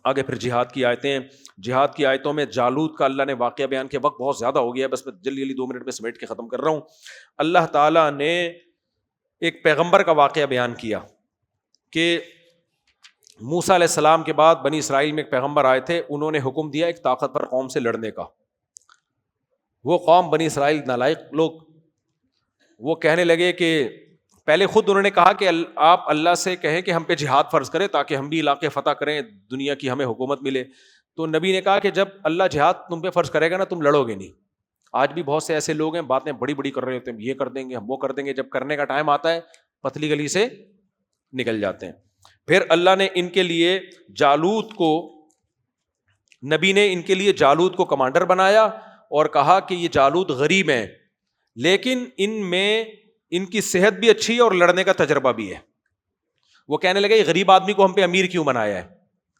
آگے پھر جہاد کی آیتیں ہیں. جہاد کی آیتوں میں جالوت کا اللہ نے واقعہ بیان کیا. وقت بہت زیادہ ہو گیا ہے، بس میں جلدی 2 منٹ میں سمیٹ کے ختم کر رہا ہوں. اللہ تعالیٰ نے ایک پیغمبر کا واقعہ بیان کیا کہ موسیٰ علیہ السلام کے بعد بنی اسرائیل میں ایک پیغمبر آئے تھے، انہوں نے حکم دیا ایک طاقتور قوم سے لڑنے کا. وہ قوم بنی اسرائیل نالائق لوگ، وہ کہنے لگے کہ پہلے خود انہوں نے کہا کہ آپ اللہ سے کہیں کہ ہم پہ جہاد فرض کریں تاکہ ہم بھی علاقے فتح کریں، دنیا کی ہمیں حکومت ملے. تو نبی نے کہا کہ جب اللہ جہاد تم پہ فرض کرے گا نا تم لڑو گے نہیں. آج بھی بہت سے ایسے لوگ ہیں باتیں بڑی بڑی کر رہے ہوتے ہیں، یہ کر دیں گے ہم وہ کر دیں گے، جب کرنے کا ٹائم آتا ہے پتلی گلی سے نکل جاتے ہیں. پھر اللہ نے ان کے لیے جالوت کو، نبی نے ان کے لیے جالوت کو کمانڈر بنایا اور کہا کہ یہ جالوت غریب ہیں لیکن ان میں ان کی صحت بھی اچھی ہے اور لڑنے کا تجربہ بھی ہے. وہ کہنے لگے یہ غریب آدمی کو ہم پہ امیر کیوں بنایا ہے؟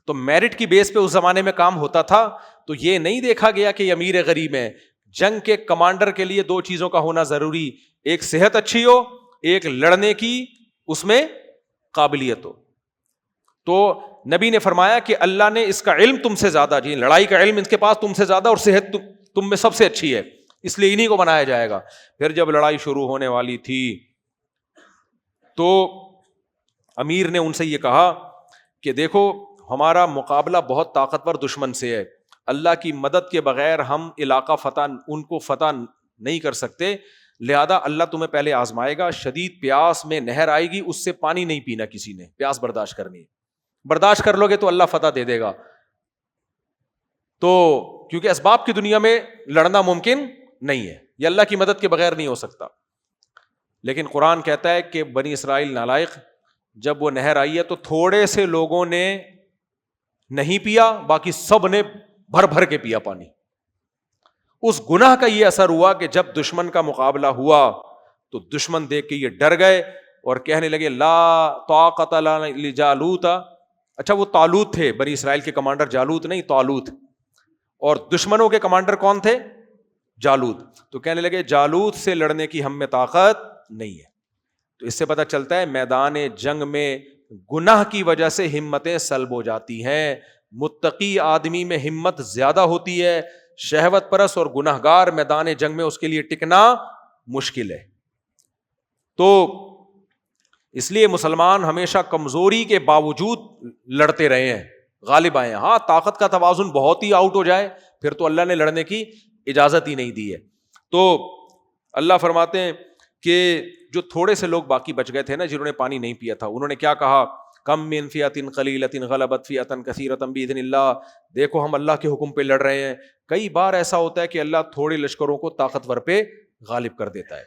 تو میرٹ کی بیس پہ اس زمانے میں کام ہوتا تھا، تو یہ نہیں دیکھا گیا کہ یہ امیر غریب ہے. جنگ کے کمانڈر کے لیے 2 چیزوں کا ہونا ضروری، ایک صحت اچھی ہو، ایک لڑنے کی اس میں قابلیت ہو. تو نبی نے فرمایا کہ اللہ نے اس کا علم تم سے زیادہ، جی لڑائی کا علم ان کے پاس تم سے زیادہ اور صحت تم میں سب سے اچھی ہے، اس لیے انہی کو بنایا جائے گا. پھر جب لڑائی شروع ہونے والی تھی تو امیر نے ان سے یہ کہا کہ دیکھو ہمارا مقابلہ بہت طاقتور دشمن سے ہے، اللہ کی مدد کے بغیر ہم علاقہ ان کو فتح نہیں کر سکتے، لہذا اللہ تمہیں پہلے آزمائے گا. شدید پیاس میں نہر آئے گی، اس سے پانی نہیں پینا کسی نے، پیاس برداشت کرنی ہے. برداشت کر لو گے تو اللہ فتح دے دے گا. تو کیونکہ اسباب کی دنیا میں لڑنا ممکن نہیں ہے, یہ اللہ کی مدد کے بغیر نہیں ہو سکتا. لیکن قرآن کہتا ہے کہ بنی اسرائیل نالائق, جب وہ نہر آئی ہے تو تھوڑے سے لوگوں نے نہیں پیا, باقی سب نے بھر بھر کے پیا پانی. اس گناہ کا یہ اثر ہوا کہ جب دشمن کا مقابلہ ہوا تو دشمن دیکھ کے یہ ڈر گئے اور کہنے لگے لا طاقت لنا لجالوت. اچھا وہ طالوت تھے, بنی اسرائیل کے کمانڈر جالوت نہیں طالوت, اور دشمنوں کے کمانڈر کون تھے؟ جالوت. تو کہنے لگے جالوت سے لڑنے کی ہم میں طاقت نہیں ہے. تو اس سے پتہ چلتا ہے میدان جنگ میں گناہ کی وجہ سے ہمتیں سلب ہو جاتی ہیں. متقی آدمی میں ہمت زیادہ ہوتی ہے, شہوت پرست اور گناہگار میدان جنگ میں اس کے لیے ٹکنا مشکل ہے. تو اس لیے مسلمان ہمیشہ کمزوری کے باوجود لڑتے رہے ہیں, غالب آئے ہیں. ہاں طاقت کا توازن بہت ہی آؤٹ ہو جائے پھر تو اللہ نے لڑنے کی اجازت ہی نہیں دی ہے. تو اللہ فرماتے ہیں کہ جو تھوڑے سے لوگ باقی بچ گئے تھے نا, جنہوں نے پانی نہیں پیا تھا, انہوں نے کیا کہا؟ کم من فئۃ قلیلۃ غلبت فئۃ کثیرۃ باذن اللہ. دیکھو ہم اللہ کے حکم پہ لڑ رہے ہیں. کئی بار ایسا ہوتا ہے کہ اللہ تھوڑے لشکروں کو طاقتور پہ غالب کر دیتا ہے.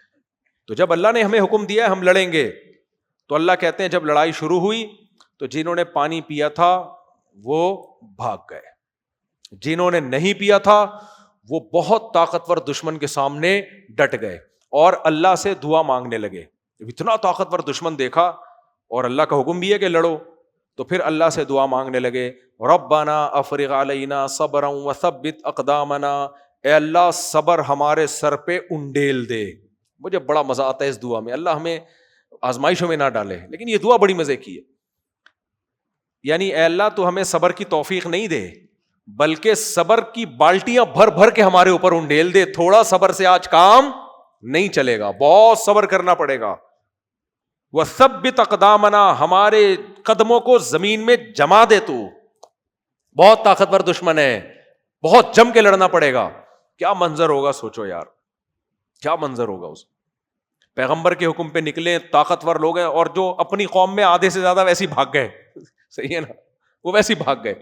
تو جب اللہ نے ہمیں حکم دیا ہے ہم لڑیں گے, تو اللہ کہتے ہیں جب لڑائی شروع ہوئی تو جنہوں نے پانی پیا تھا وہ بھاگ گئے, جنہوں نے نہیں پیا تھا وہ بہت طاقتور دشمن کے سامنے ڈٹ گئے اور اللہ سے دعا مانگنے لگے. اتنا طاقتور دشمن دیکھا اور اللہ کا حکم بھی ہے کہ لڑو, تو پھر اللہ سے دعا مانگنے لگے ربنا افرغ علینا صبرا وثبت اقدامنا. اے اللہ صبر ہمارے سر پہ انڈیل دے. مجھے بڑا مزہ آتا ہے اس دعا میں, اللہ ہمیں آزمائشوں میں نہ ڈالے, لیکن یہ دعا بڑی مزے کی ہے. یعنی اے اللہ تو ہمیں صبر کی توفیق نہیں دے بلکہ صبر کی بالٹیاں بھر بھر کے ہمارے اوپر انڈیل دے. تھوڑا صبر سے آج کام نہیں چلے گا, بہت صبر کرنا پڑے گا. وثبت اقدامنا, ہمارے قدموں کو زمین میں جما دے. تو بہت طاقتور دشمن ہے, بہت جم کے لڑنا پڑے گا. کیا منظر ہوگا سوچو یار, کیا منظر ہوگا. اس پیغمبر کے حکم پہ نکلے طاقتور لوگ ہیں, اور جو اپنی قوم میں آدھے سے زیادہ ویسے بھاگ گئے, صحیح ہے نا, وہ ویسے بھاگ گئے.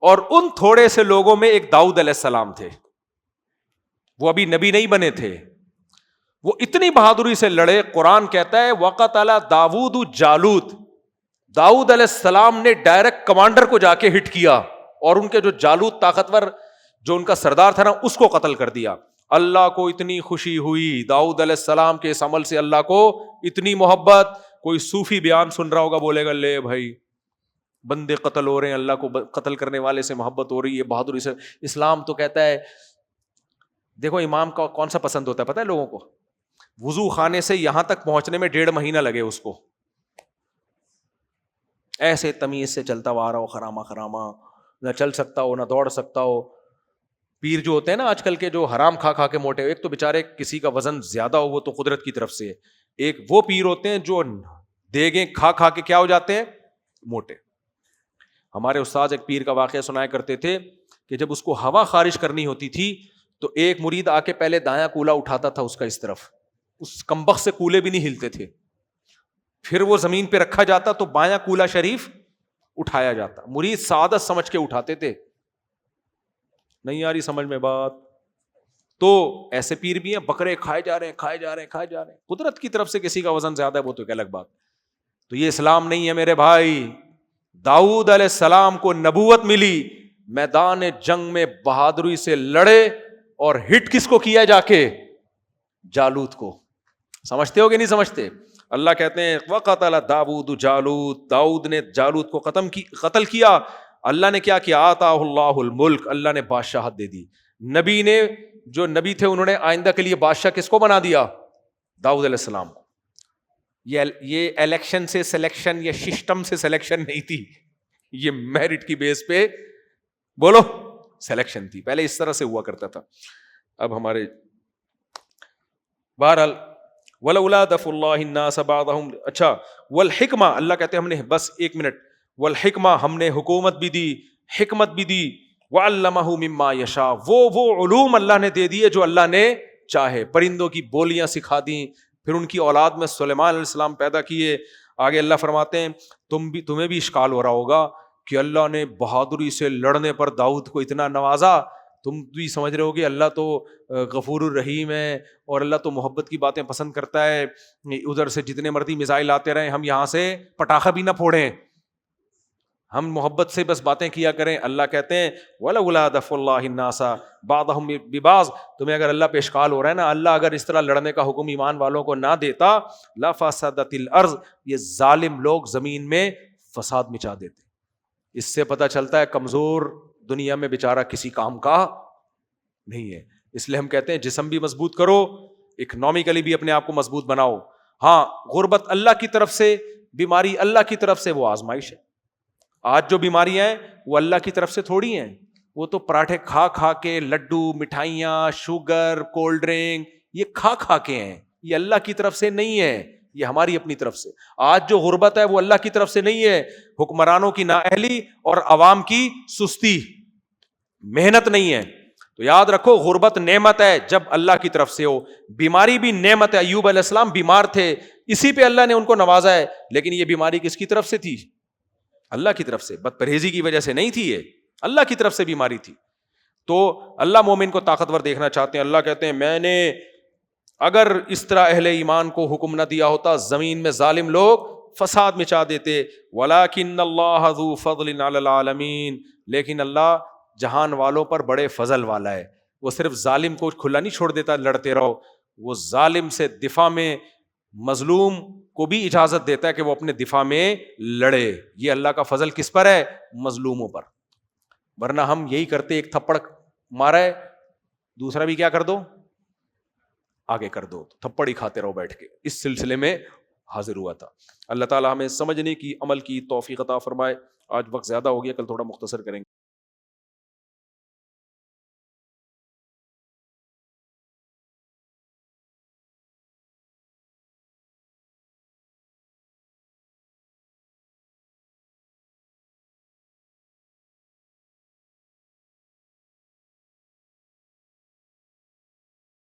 اور ان تھوڑے سے لوگوں میں ایک داؤد علیہ السلام تھے, وہ ابھی نبی نہیں بنے تھے. وہ اتنی بہادری سے لڑے, قرآن کہتا ہے وقتل داؤد جالوت. داؤد علیہ السلام نے ڈائریکٹ کمانڈر کو جا کے ہٹ کیا اور ان کے جو جالوت طاقتور جو ان کا سردار تھا نا اس کو قتل کر دیا. اللہ کو اتنی خوشی ہوئی داؤد علیہ السلام کے اس عمل سے, اللہ کو اتنی محبت. کوئی صوفی بیان سن رہا ہوگا بولے گا لے بھائی بندے قتل ہو رہے ہیں, اللہ کو قتل کرنے والے سے محبت ہو رہی ہے, بہادری سے. اسلام تو کہتا ہے, دیکھو امام کا کون سا پسند ہوتا ہے پتہ ہے لوگوں کو؟ وضو خانے سے یہاں تک پہنچنے میں 1.5 مہینہ لگے اس کو, ایسے تمیز سے چلتا ہوا آ رہا ہو, خراما خراما, نہ چل سکتا ہو نہ دوڑ سکتا ہو. پیر جو ہوتے ہیں نا آج کل کے, جو حرام کھا کھا کے موٹے, ایک تو بےچارے کسی کا وزن زیادہ ہو وہ تو قدرت کی طرف سے ہے, ایک وہ پیر ہوتے ہیں جو دیگیں کھا کھا کے کیا ہو جاتے ہیں, موٹے. ہمارے استاد ایک پیر کا واقعہ سنایا کرتے تھے کہ جب اس کو ہوا خارج کرنی ہوتی تھی تو ایک مرید آ کے پہلے دایاں کولہ اٹھاتا تھا اس کا اس طرف, اس کمبخت سے کولے بھی نہیں ہلتے تھے. پھر وہ زمین پہ رکھا جاتا تو بایاں کولہ شریف اٹھایا جاتا. مرید سعادت سمجھ کے اٹھاتے تھے. نہیں آ رہی سمجھ میں بات؟ تو ایسے پیر بھی ہیں, بکرے کھائے جا رہے ہیں کھائے جا رہے ہیں کھائے جا رہے ہیں. قدرت کی طرف سے کسی کا وزن زیادہ ہے وہ تو ایک الگ بات. تو یہ اسلام نہیں ہے میرے بھائی. داؤد علیہ السلام کو نبوت ملی, میدان جنگ میں بہادری سے لڑے, اور ہٹ کس کو کیا جا کے؟ جالوت کو. سمجھتے ہو کہ نہیں سمجھتے؟ اللہ کہتے ہیں وقتل داؤد جالوت, داؤد نے جالوت کو قتل کیا. اللہ نے کیا کیا؟ آتاہ اللہ الملک, اللہ نے بادشاہت دے دی. نبی نے, جو نبی تھے انہوں نے آئندہ کے لیے بادشاہ کس کو بنا دیا؟ داؤد علیہ السلام کو. یہ الیکشن سے سلیکشن یا سسٹم سے سلیکشن نہیں تھی, یہ میرٹ کی بیس پہ بولو سلیکشن تھی. پہلے اس طرح سے ہوا کرتا تھا. اب ہمارے بہرحال ولولا دفع اللہ الناس بعضهم, اچھا والحکمہ, اللہ کہتے ہیں ہم نے, بس 1 منٹ, والحکمہ, ہم نے حکومت بھی دی, حکمت بھی دی, وعلمہ مما یشاء, وہ علوم اللہ نے دے دیے جو اللہ نے چاہے. پرندوں کی بولیاں سکھا دیں, پھر ان کی اولاد میں سلیمان علیہ السلام پیدا کیے, آگے اللہ فرماتے ہیں تمہیں بھی اشکال ہو رہا ہوگا کہ اللہ نے بہادری سے لڑنے پر داؤد کو اتنا نوازا. تم بھی سمجھ رہے ہو کہ اللہ تو غفور الرحیم ہے اور اللہ تو محبت کی باتیں پسند کرتا ہے, ادھر سے جتنے مرضی میزائل آتے رہیں ہم یہاں سے پٹاخہ بھی نہ پھوڑیں, ہم محبت سے بس باتیں کیا کریں. اللہ کہتے ہیں وَلَوْلَا دَفْعُ اللَّهِ النَّاسَ بَعْضَهُمْ بِبَعْضٍ, تمہیں اگر اللہ پہ اشکال ہو رہا ہے نا, اللہ اگر اس طرح لڑنے کا حکم ایمان والوں کو نہ دیتا لَفَسَدَتِ الْأَرْضُ, یہ ظالم لوگ زمین میں فساد مچا دیتے. اس سے پتہ چلتا ہے کمزور دنیا میں بیچارہ کسی کام کا نہیں ہے. اس لیے ہم کہتے ہیں جسم بھی مضبوط کرو, اکنامیکلی بھی اپنے آپ کو مضبوط بناؤ. ہاں غربت اللہ کی طرف سے, بیماری اللہ کی طرف سے, وہ آزمائش ہے. آج جو بیماریاں ہیں وہ اللہ کی طرف سے تھوڑی ہیں, وہ تو پراٹھے کھا کھا کے, لڈو, مٹھائیاں, شوگر, کولڈ ڈرنک, یہ کھا کھا کے ہیں, یہ اللہ کی طرف سے نہیں ہے, یہ ہماری اپنی طرف سے. آج جو غربت ہے وہ اللہ کی طرف سے نہیں ہے, حکمرانوں کی نااہلی اور عوام کی سستی, محنت نہیں ہے. تو یاد رکھو غربت نعمت ہے جب اللہ کی طرف سے ہو, بیماری بھی نعمت ہے. ایوب علیہ السلام بیمار تھے, اسی پہ اللہ نے ان کو نوازا ہے, لیکن یہ بیماری کس کی طرف سے تھی؟ اللہ کی طرف سے. بد پرہیزی کی وجہ سے نہیں تھی, یہ اللہ کی طرف سے بیماری تھی. تو اللہ مومن کو طاقتور دیکھنا چاہتے ہیں. اللہ کہتے ہیں میں نے اگر اس طرح اہل ایمان کو حکم نہ دیا ہوتا زمین میں ظالم لوگ فساد مچا دیتے. وَلَٰكِنَّ اللَّهَ ذُو فَضْلٍ عَلَى الْعَالَمِينَ, لیکن اللہ جہان والوں پر بڑے فضل والا ہے. وہ صرف ظالم کو کھلا نہیں چھوڑ دیتا لڑتے رہو, وہ ظالم سے دفاع میں مظلوم کو بھی اجازت دیتا ہے کہ وہ اپنے دفاع میں لڑے. یہ اللہ کا فضل کس پر ہے؟ مظلوموں پر. ورنہ ہم یہی کرتے, ایک تھپڑ مارا ہے دوسرا بھی کیا کر دو, آگے کر دو, تھپڑ ہی کھاتے رہو بیٹھ کے. اس سلسلے میں حاضر ہوا تھا. اللہ تعالیٰ ہمیں سمجھنے کی, عمل کی توفیق عطا فرمائے. آج وقت زیادہ ہو گیا, کل تھوڑا مختصر کریں گے.